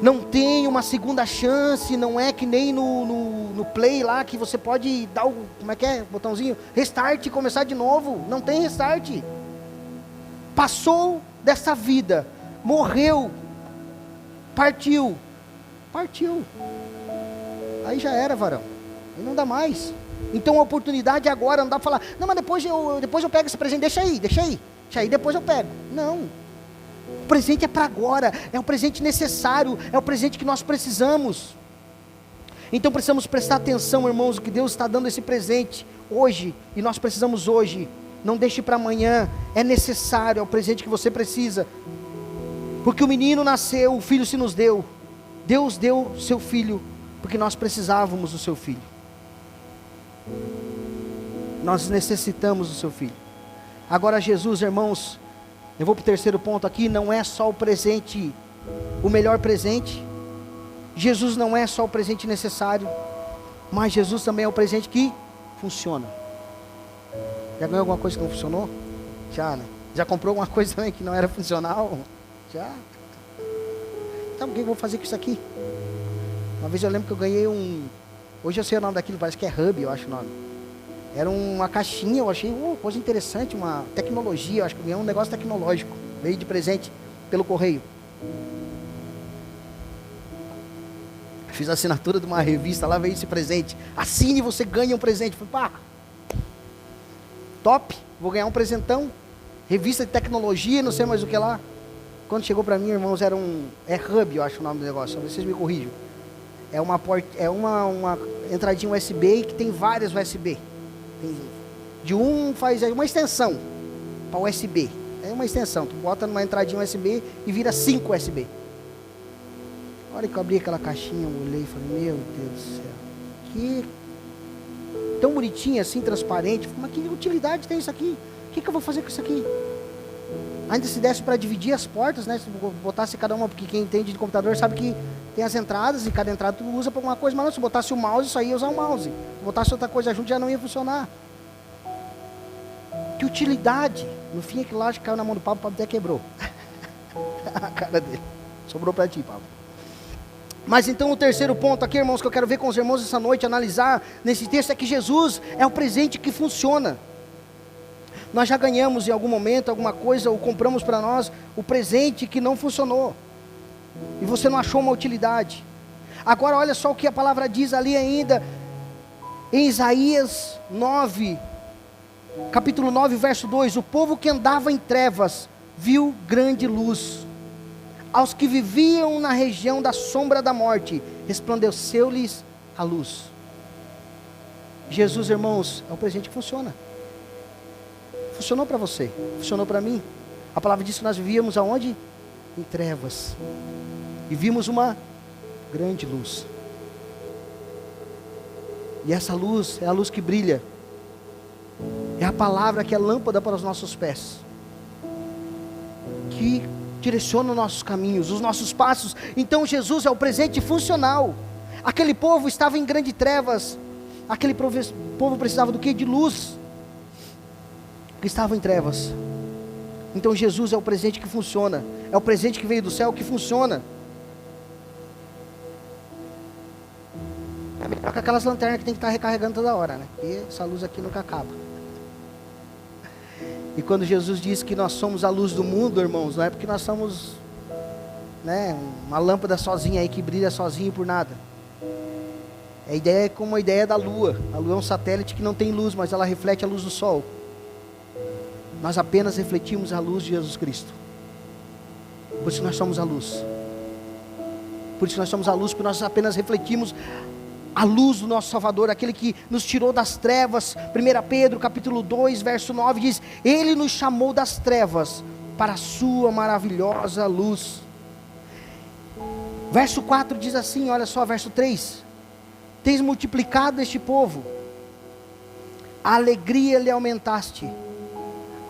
Não tem uma segunda chance, não é que nem no Play lá, que você pode dar o, como é que é, botãozinho, restart e começar de novo. Não tem restart. Passou dessa vida, morreu, partiu. Aí já era, varão. Aí não dá mais. Então a oportunidade é agora, não dá para falar, não, mas depois eu pego esse presente, deixa aí, depois eu pego. Não. O presente é para agora, é o presente necessário, é o presente que nós precisamos. Então precisamos prestar atenção, irmãos, que Deus está dando esse presente hoje, e nós precisamos hoje. Não deixe para amanhã, é necessário, é o presente que você precisa. Porque o menino nasceu, o filho se nos deu. Deus deu seu filho, porque nós precisávamos do seu filho. Nós necessitamos do seu filho. Agora Jesus, irmãos, eu vou para o terceiro ponto aqui, não é só o presente, o melhor presente. Jesus não é só o presente necessário, mas Jesus também é o presente que funciona. Já ganhou alguma coisa que não funcionou? Já, né? Já comprou alguma coisa também que não era funcional? Já? Então o que eu vou fazer com isso aqui? Uma vez eu lembro que eu ganhei hoje eu sei o nome daquilo, parece que é Hub, eu acho o nome. Era uma caixinha, eu achei coisa interessante, uma tecnologia, eu acho que eu ganhei um negócio tecnológico, veio de presente pelo correio. Fiz a assinatura de uma revista, lá veio esse presente. Assine e você ganha um presente. Falei, pá, top, vou ganhar um presentão. Revista de tecnologia, não sei mais o que lá. Quando chegou para mim, irmãos, é Hub, eu acho o nome do negócio, talvez vocês me corrijam. É uma entradinha USB que tem várias USB. De faz uma extensão para USB. É uma extensão, tu bota numa entradinha USB e vira 5 USB. A hora que eu abri aquela caixinha, eu olhei e falei, meu Deus do céu, que tão bonitinho assim, transparente. Mas que utilidade tem isso aqui? O que eu vou fazer com isso aqui? Ainda se desse para dividir as portas, né? Se botasse cada uma, porque quem entende de computador sabe que tem as entradas, e cada entrada tu usa para alguma coisa, mas não, se botasse o mouse, só ia usar o mouse. Se botasse outra coisa junto, já não ia funcionar. Que utilidade! No fim, aquilo lá caiu na mão do Pablo, o Pablo até quebrou. A cara dele. Sobrou para ti, Pablo. Mas então o terceiro ponto aqui, irmãos, que eu quero ver com os irmãos essa noite, analisar nesse texto, é que Jesus é o presente que funciona. Nós já ganhamos em algum momento alguma coisa, ou compramos para nós o presente que não funcionou, e você não achou uma utilidade. Agora olha só o que a palavra diz ali ainda, em Isaías 9, capítulo 9, verso 2, o povo que andava em trevas, viu grande luz, aos que viviam na região da sombra da morte, resplandeceu-lhes a luz. Jesus, irmãos, é um presente que funciona. Funcionou para você, funcionou para mim. A palavra diz que nós vivíamos aonde? Em trevas, e vimos uma grande luz. E essa luz é a luz que brilha, é a palavra que é lâmpada para os nossos pés, que direciona os nossos caminhos, os nossos passos. Então Jesus é o presente funcional. Aquele povo estava em grandes trevas, aquele povo precisava do quê? De luz, que estava em trevas. Então Jesus é o presente que funciona, é o presente que veio do céu que funciona. É melhor que aquelas lanternas que tem que estar recarregando toda hora, né? E essa luz aqui nunca acaba. E quando Jesus diz que nós somos a luz do mundo, irmãos, não é porque nós somos, né, uma lâmpada sozinha aí que brilha sozinho por nada. A ideia é como a ideia da lua. A lua é um satélite que não tem luz, mas ela reflete a luz do sol. Nós apenas refletimos a luz de Jesus Cristo. Por isso nós somos a luz. Por isso nós somos a luz, porque nós apenas refletimos a luz do nosso Salvador, aquele que nos tirou das trevas. 1 Pedro capítulo 2, verso 9 diz: Ele nos chamou das trevas para a sua maravilhosa luz. Verso 4 diz assim, olha só, verso 3: Tens multiplicado este povo, a alegria lhe aumentaste,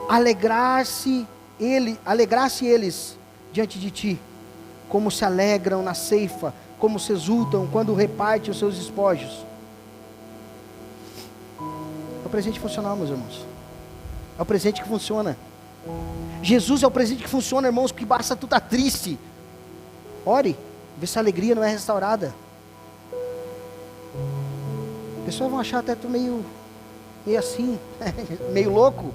alegrasse eles diante de ti, como se alegram na ceifa, como se exultam quando reparte os seus despojos. É o presente funcional, meus irmãos. É o presente que funciona. Jesus é o presente que funciona, irmãos, que basta tu estar triste. Ore, vê se a alegria não é restaurada. As pessoas vão achar até tu meio assim, meio louco.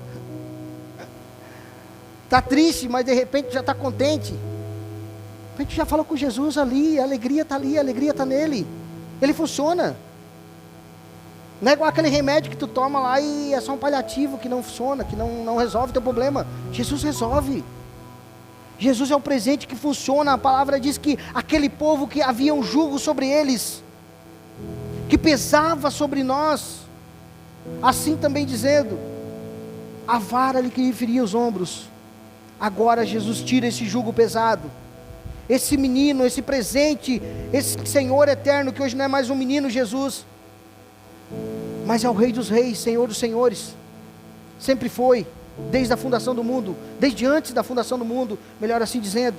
Está triste, mas de repente já está contente. De repente já falou com Jesus ali, a alegria está ali, a alegria está nele. Ele funciona. Não é igual aquele remédio que tu toma lá e é só um paliativo que não funciona, que não resolve o teu problema. Jesus resolve. Jesus é o presente que funciona. A palavra diz que aquele povo que havia um jugo sobre eles, que pesava sobre nós, assim também dizendo, a vara lhe que feria os ombros. Agora Jesus tira esse jugo pesado. Esse menino, esse presente, esse Senhor eterno, que hoje não é mais um menino Jesus, mas é o Rei dos Reis, Senhor dos Senhores. Sempre foi, desde a fundação do mundo, desde antes da fundação do mundo, melhor assim dizendo.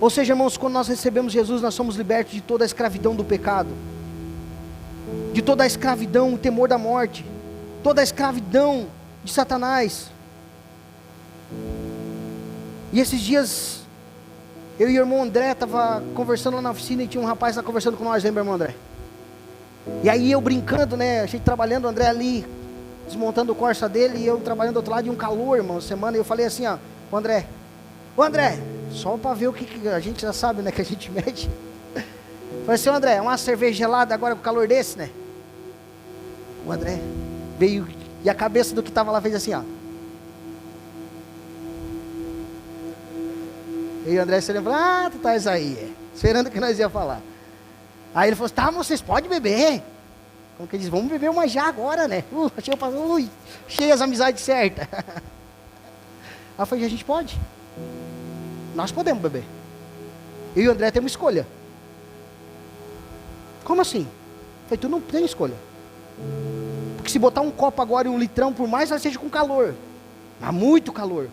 Ou seja, irmãos, quando nós recebemos Jesus, nós somos libertos de toda a escravidão do pecado, de toda a escravidão, o temor da morte, toda a escravidão de Satanás. E esses dias, eu e o irmão André estava conversando lá na oficina, e tinha um rapaz lá conversando com nós, lembra, irmão André? E aí eu brincando, né, a gente trabalhando, o André ali, desmontando o Corsa dele, e eu trabalhando do outro lado, de um calor, irmão, semana, e eu falei assim, ó, ô André, só para ver o que a gente já sabe, né, que a gente mede. Falei assim, ô André, uma cerveja gelada agora com calor desse, né? O André veio, e a cabeça do que estava lá fez assim, ó. E o André se lembrou, tu estás aí, esperando que nós ia falar. Aí ele falou assim, tá, vocês podem beber. Como que ele diz, vamos beber uma já agora, né? Achei as amizades certas. Aí eu falei, a gente pode. Nós podemos beber. Eu e o André temos escolha. Como assim? Eu falei, tu não tem escolha. Porque se botar um copo agora e um litrão, por mais que seja com calor, há muito calor,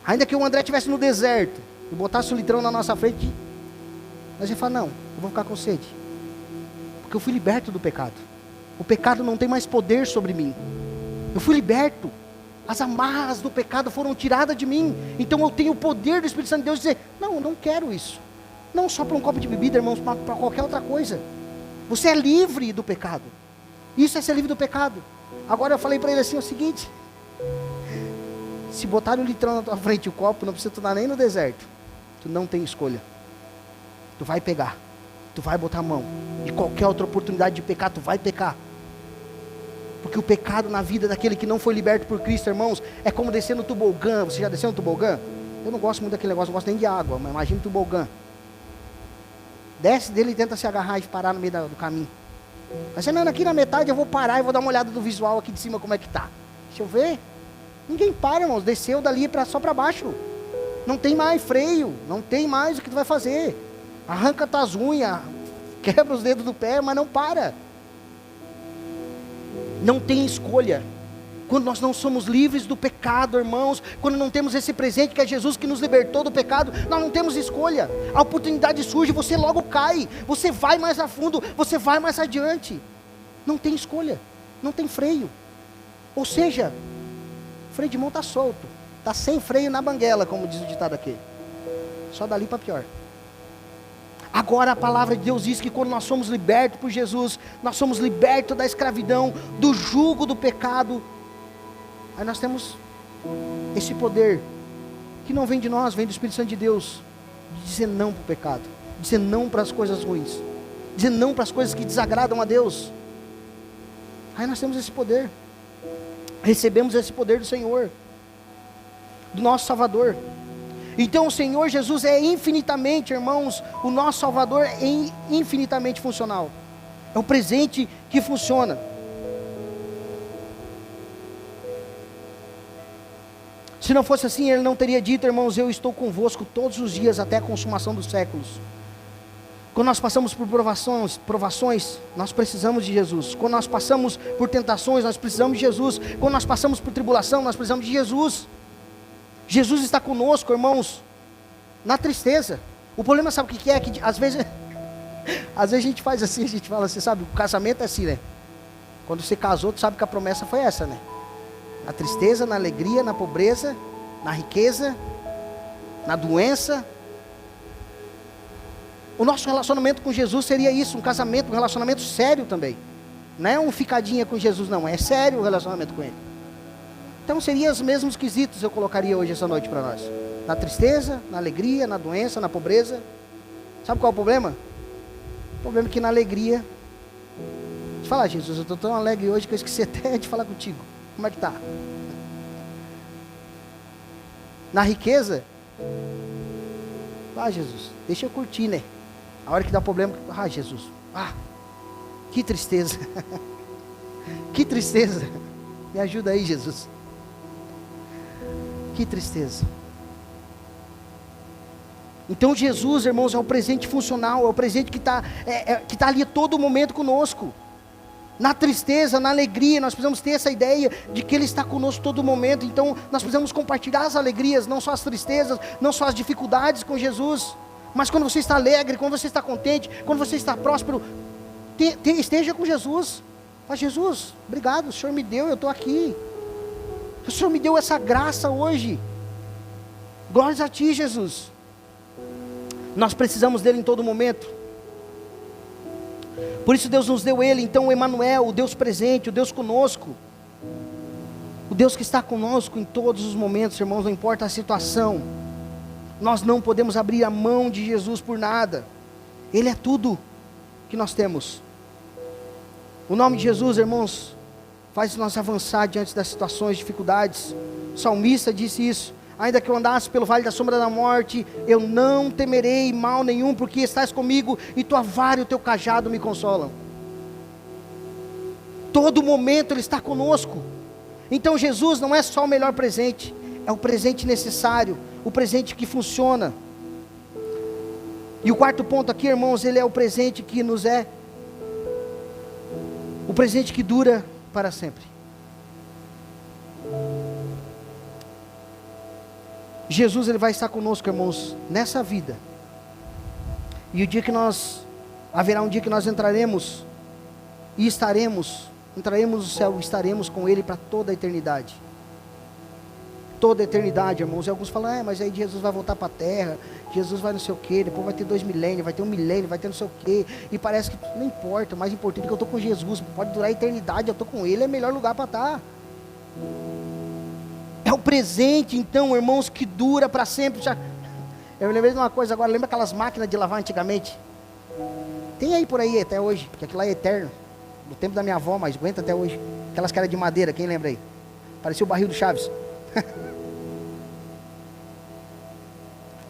ainda que o André estivesse no deserto e botasse o litrão na nossa frente, nós ia falar, não, eu vou ficar com sede, porque eu fui liberto do pecado. O pecado não tem mais poder sobre mim. Eu fui liberto. As amarras do pecado foram tiradas de mim. Então eu tenho o poder do Espírito Santo de Deus de dizer, não, eu não quero isso. Não só para um copo de bebida, irmãos, para qualquer outra coisa. Você é livre do pecado. Isso é ser livre do pecado. Agora eu falei para ele assim, o seguinte, se botar o litrão na tua frente e o copo, não precisa tu dar nem no deserto. Tu não tem escolha. Tu vai pegar. Tu vai botar a mão. E qualquer outra oportunidade de pecar, tu vai pecar. Porque o pecado na vida daquele que não foi liberto por Cristo, irmãos, é como descer no tobogã. Você já desceu no tobogã? Eu não gosto muito daquele negócio, não gosto nem de água, mas imagina o tobogã. Desce dele e tenta se agarrar e parar no meio do caminho. Mas não, aqui na metade eu vou parar e vou dar uma olhada do visual aqui de cima, como é que tá. Deixa eu ver. Ninguém para, irmãos, desceu dali só para baixo. Não tem mais freio, não tem mais o que tu vai fazer. Arranca tuas unhas, quebra os dedos do pé, mas não para. Não tem escolha. Quando nós não somos livres do pecado, irmãos, quando não temos esse presente que é Jesus que nos libertou do pecado, nós não temos escolha. A oportunidade surge, você logo cai, você vai mais a fundo, você vai mais adiante. Não tem escolha, não tem freio. Ou seja, o freio de mão está solto, está sem freio na banguela, como diz o ditado aqui. Só dali para pior. Agora a palavra de Deus diz que quando nós somos libertos por Jesus, nós somos libertos da escravidão, do jugo do pecado. Aí nós temos esse poder, que não vem de nós, vem do Espírito Santo de Deus, de dizer não para o pecado, de dizer não para as coisas ruins, dizer não para as coisas que desagradam a Deus. Aí nós temos esse poder, recebemos esse poder do Senhor, do nosso Salvador. Então o Senhor Jesus é infinitamente, irmãos, o nosso Salvador é infinitamente funcional. É um presente que funciona. Se não fosse assim, Ele não teria dito, irmãos, eu estou convosco todos os dias até a consumação dos séculos. Quando nós passamos por provações, nós precisamos de Jesus. Quando nós passamos por tentações, nós precisamos de Jesus. Quando nós passamos por tribulação, nós precisamos de Jesus. Jesus está conosco, irmãos, na tristeza. O problema, sabe o que é? Que às vezes a gente faz assim, a gente fala assim, sabe, o casamento é assim, né? Quando você casou, tu sabe que a promessa foi essa, né? Na tristeza, na alegria, na pobreza, na riqueza, na doença. O nosso relacionamento com Jesus seria isso, um casamento, um relacionamento sério também. Não é um ficadinha com Jesus, não, é sério o relacionamento com Ele. Então seria os mesmos quesitos eu colocaria hoje, essa noite para nós. Na tristeza, na alegria, na doença, na pobreza. Sabe qual é o problema? O problema é que na alegria, deixa eu falar, Jesus, eu estou tão alegre hoje que eu esqueci até de falar contigo. Como é que tá? Na riqueza, Jesus, deixa eu curtir, né? A hora que dá problema, Jesus, que tristeza. Que tristeza. Me ajuda aí, Jesus. Que tristeza. Então Jesus, irmãos, é o presente funcional, é o presente que está ali a todo momento conosco. Na tristeza, na alegria, nós precisamos ter essa ideia de que Ele está conosco todo momento. Então nós precisamos compartilhar as alegrias, não só as tristezas, não só as dificuldades com Jesus. Mas quando você está alegre, quando você está contente, quando você está próspero, esteja com Jesus. Fala, Jesus, obrigado, o Senhor me deu, eu estou aqui. O Senhor me deu essa graça hoje. Glórias a Ti, Jesus. Nós precisamos dEle em todo momento. Por isso Deus nos deu Ele, então o Emanuel, o Deus presente, o Deus conosco. O Deus que está conosco em todos os momentos, irmãos, não importa a situação. Nós não podemos abrir a mão de Jesus por nada. Ele é tudo que nós temos. O nome de Jesus, irmãos, faz nós avançar diante das situações, dificuldades. O salmista disse isso. Ainda que eu andasse pelo vale da sombra da morte, eu não temerei mal nenhum, porque estás comigo, e tua vara e o teu cajado me consolam. Todo momento Ele está conosco. Então Jesus não é só o melhor presente, é o presente necessário, o presente que funciona. E o quarto ponto aqui, irmãos, Ele é o presente que nos é, o presente que dura para sempre. Jesus, Ele vai estar conosco, irmãos, nessa vida. E o dia que haverá um dia que nós entraremos no céu, estaremos com Ele para toda a eternidade. Toda a eternidade, irmãos. E alguns falam, mas aí Jesus vai voltar para a terra, Jesus vai não sei o que, depois vai ter 2 milênios, vai ter 1 milênio, vai ter não sei o que, e parece que não importa, o mais importante é que eu estou com Jesus, pode durar a eternidade, eu estou com Ele, é o melhor lugar para estar. É o presente, então, irmãos, que dura para sempre. Eu me lembrei de uma coisa agora, lembra aquelas máquinas de lavar antigamente? Tem aí por aí até hoje, porque aquilo lá é eterno, do tempo da minha avó, mas aguenta até hoje. Aquelas que eram de madeira, quem lembra aí? Parecia o barril do Chaves.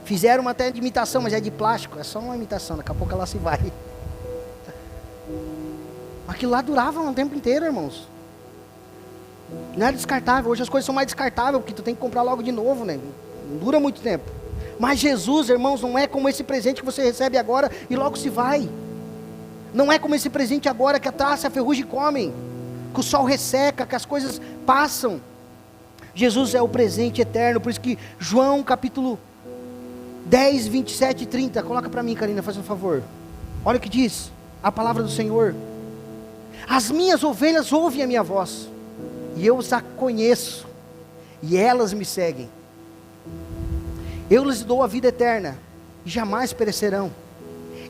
Fizeram uma até de imitação, mas é de plástico, é só uma imitação, daqui a pouco ela se vai. Aquilo lá durava um tempo inteiro, irmãos. Não era descartável, hoje as coisas são mais descartáveis, porque tu tem que comprar logo de novo, né? Não dura muito tempo. Mas Jesus, irmãos, não é como esse presente que você recebe agora e logo se vai. Não é como esse presente agora que a traça e a ferrugem comem, que o sol resseca, que as coisas passam. Jesus é o presente eterno, por isso que João capítulo 10, 27 e 30, coloca para mim, Karina, faz um favor. Olha o que diz a palavra do Senhor. As minhas ovelhas ouvem a minha voz, e eu os conheço, e elas me seguem. Eu lhes dou a vida eterna, e jamais perecerão,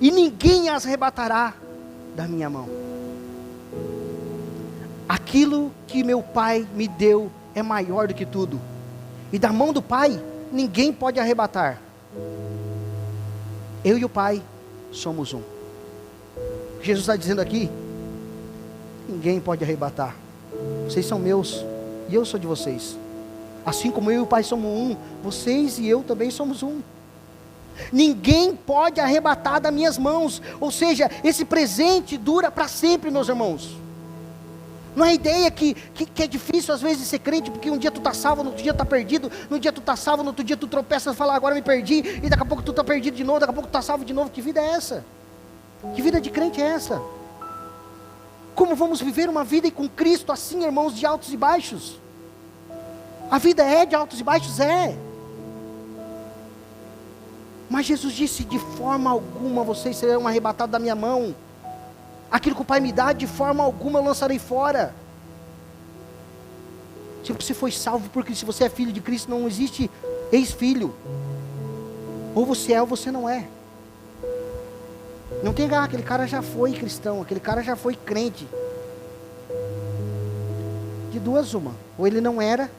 e ninguém as arrebatará da minha mão. Aquilo que meu Pai me deu é maior do que tudo, e da mão do Pai ninguém pode arrebatar. Eu e o Pai somos um. O que Jesus está dizendo aqui, ninguém pode arrebatar. Vocês são meus e eu sou de vocês. Assim como eu e o Pai somos um, vocês e eu também somos um. Ninguém pode arrebatar das minhas mãos. Ou seja, esse presente dura para sempre, meus irmãos. Não é a ideia que é difícil às vezes ser crente, porque um dia tu está salvo, no outro dia tu está perdido, no dia tu está salvo, no outro dia tu tropeça e fala, agora me perdi, e daqui a pouco tu está perdido de novo, daqui a pouco tu está salvo de novo. Que vida é essa? Que vida de crente é essa? Como vamos viver uma vida com Cristo assim, irmãos, de altos e baixos? A vida é de altos e baixos? É. Mas Jesus disse, de forma alguma vocês serão arrebatados da minha mão. Aquilo que o Pai me dá, de forma alguma eu lançarei fora. Se você foi salvo, porque se você é filho de Cristo, não existe ex-filho. Ou você é ou você não é. Não tem, aquele cara já foi cristão, aquele cara já foi crente. De duas uma, ou ele não era,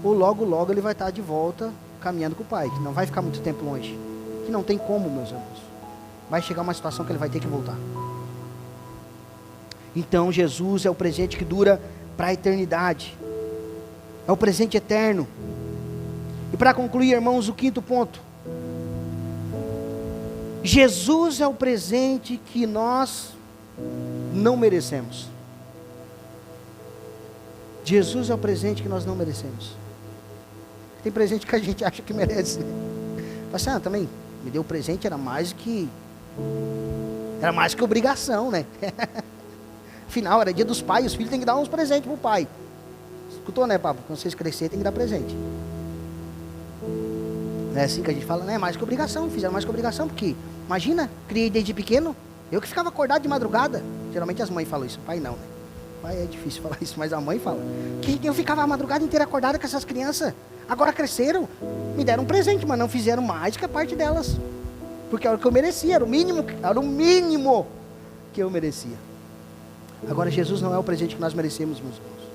ou logo logo ele vai estar de volta, caminhando com o Pai, que não vai ficar muito tempo longe. Que não tem como, meus irmãos. Vai chegar uma situação que ele vai ter que voltar. Então Jesus é o presente que dura para a eternidade. É o presente eterno. E para concluir, irmãos, o quinto ponto. Jesus é o presente que nós não merecemos. Jesus é o presente que nós não merecemos. Tem presente que a gente acha que merece. Mas também me deu presente, era mais que obrigação, né? Afinal, era dia dos pais, os filhos têm que dar uns presentes pro pai. Escutou, né, papo? Quando vocês crescerem, tem que dar presente. É assim que a gente fala, né? Mais que obrigação, fizeram mais que obrigação, porque, imagina, criei desde pequeno, eu que ficava acordado de madrugada. Geralmente as mães falam isso, o pai não, né? O pai é difícil falar isso, mas a mãe fala. Que eu ficava a madrugada inteira acordada com essas crianças. Agora cresceram, me deram um presente, mas não fizeram mais que a parte delas. Porque era o que eu merecia, era o mínimo que eu merecia. Agora Jesus não é o presente que nós merecemos, meus irmãos.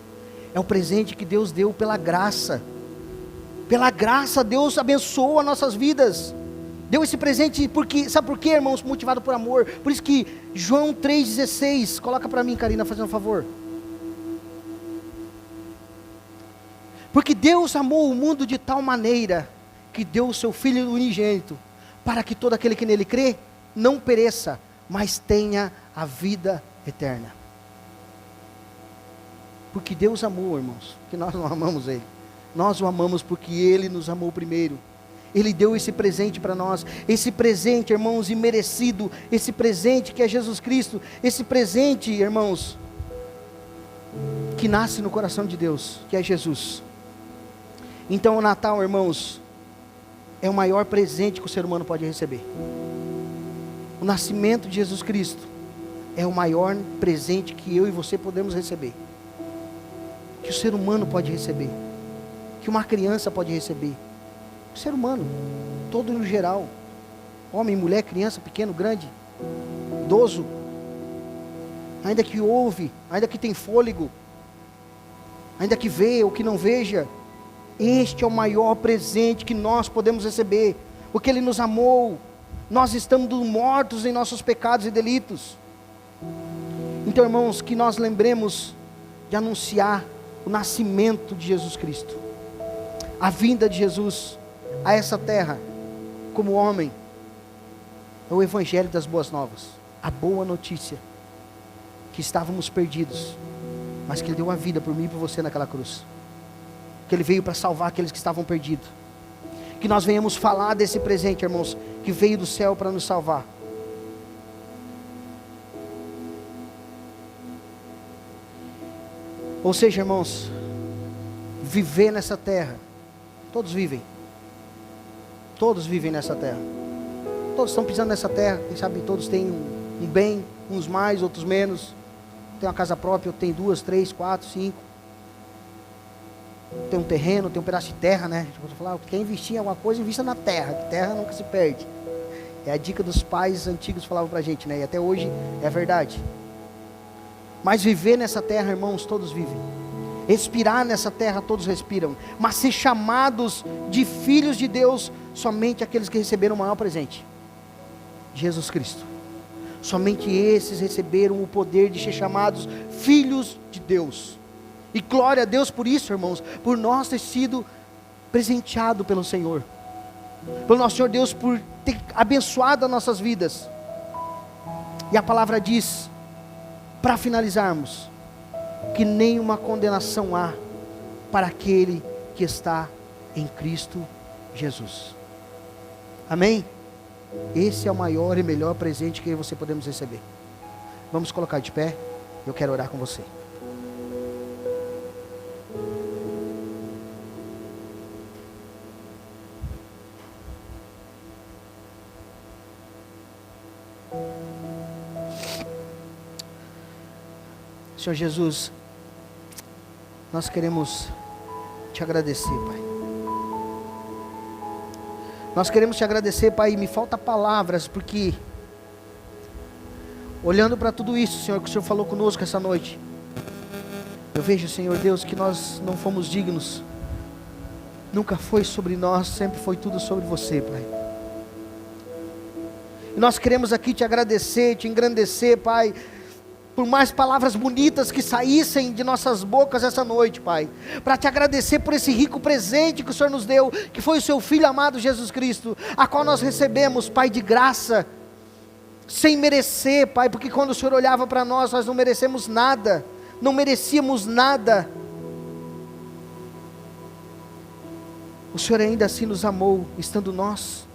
É o presente que Deus deu pela graça. Pela graça Deus abençoou as nossas vidas. Deu esse presente porque, sabe por quê, irmãos? Motivado por amor. Por isso que João 3,16, coloca para mim, Karina, fazendo um favor. Porque Deus amou o mundo de tal maneira que deu o seu Filho unigênito, para que todo aquele que nele crê, não pereça, mas tenha a vida eterna. Porque Deus amou, irmãos, que nós não amamos Ele. Nós o amamos porque Ele nos amou primeiro. Ele deu esse presente para nós, esse presente, irmãos, imerecido, esse presente que é Jesus Cristo, esse presente, irmãos, que nasce no coração de Deus, que é Jesus. Então o Natal, irmãos, é o maior presente que o ser humano pode receber. O nascimento de Jesus Cristo é o maior presente que eu e você podemos receber, que o ser humano pode receber, que uma criança pode receber. O ser humano, todo no geral, homem, mulher, criança, pequeno, grande, idoso, ainda que ouve, ainda que tem fôlego, ainda que vê ou que não veja, este é o maior presente que nós podemos receber, porque Ele nos amou. Nós estamos mortos em nossos pecados e delitos. Então, irmãos, que nós lembremos de anunciar o nascimento de Jesus Cristo, a vinda de Jesus a essa terra como homem. É o evangelho das boas novas, a boa notícia que estávamos perdidos, mas que Ele deu a vida por mim e por você naquela cruz, que Ele veio para salvar aqueles que estavam perdidos. Que nós venhamos falar desse presente, irmãos, que veio do céu para nos salvar. Ou seja, irmãos, viver nessa terra, todos vivem nessa terra, todos estão pisando nessa terra, quem sabe todos têm um bem, uns mais, outros menos, tem uma casa própria, outro tem 2, 3, 4, 5, tem um terreno, tem um pedaço de terra, né? Quer investir em alguma coisa, invista na terra, que terra nunca se perde. É a dica dos pais antigos que falavam pra gente, né? E até hoje é verdade. Mas viver nessa terra, irmãos, todos vivem. Respirar nessa terra, todos respiram. Mas ser chamados de filhos de Deus, somente aqueles que receberam o maior presente, Jesus Cristo. Somente esses receberam o poder de ser chamados filhos de Deus. E glória a Deus por isso, irmãos, por nós ter sido presenteado pelo Senhor, pelo nosso Senhor Deus, por ter abençoado as nossas vidas. E a palavra diz, para finalizarmos, que nenhuma condenação há para aquele que está em Cristo Jesus. Amém? Esse é o maior e melhor presente que você podemos receber. Vamos colocar de pé, eu quero orar com você. Senhor Jesus, nós queremos te agradecer, Pai. Nós queremos te agradecer, Pai, e me falta palavras, porque olhando para tudo isso, Senhor, que o Senhor falou conosco essa noite, eu vejo, Senhor Deus, que nós não fomos dignos. Nunca foi sobre nós, sempre foi tudo sobre você, Pai. E nós queremos aqui te agradecer, te engrandecer, Pai, por mais palavras bonitas que saíssem de nossas bocas essa noite, Pai, para te agradecer por esse rico presente que o Senhor nos deu, que foi o seu Filho amado Jesus Cristo, a qual nós recebemos, Pai, de graça, sem merecer, Pai, porque quando o Senhor olhava para nós, nós não merecemos nada, não merecíamos nada. O Senhor ainda assim nos amou, estando nós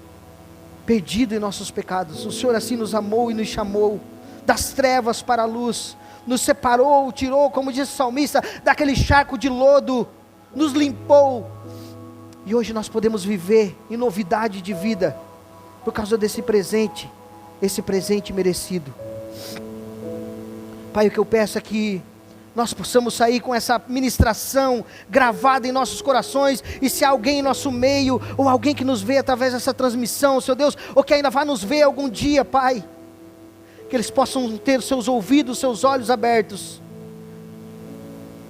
perdidos em nossos pecados. O Senhor assim nos amou e nos chamou das trevas para a luz, nos separou, tirou, como diz o salmista, daquele charco de lodo, nos limpou, e hoje nós podemos viver em novidade de vida, por causa desse presente, esse presente merecido. Pai, o que eu peço é que nós possamos sair com essa ministração gravada em nossos corações, e se há alguém em nosso meio, ou alguém que nos vê através dessa transmissão, Senhor Deus, ou que ainda vai nos ver algum dia, Pai, que eles possam ter seus ouvidos, seus olhos abertos,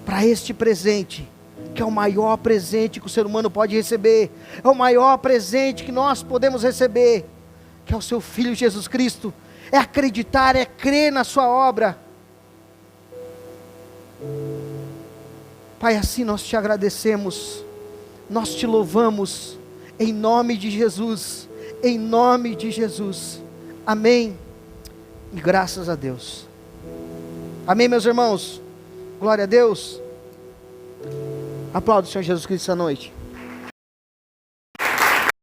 para este presente, que é o maior presente que o ser humano pode receber, é o maior presente que nós podemos receber, que é o seu Filho Jesus Cristo, é acreditar, é crer na sua obra. Pai, assim nós te agradecemos, nós te louvamos, em nome de Jesus, em nome de Jesus, amém, e graças a Deus, amém, meus irmãos, glória a Deus, aplauda o Senhor Jesus Cristo essa noite.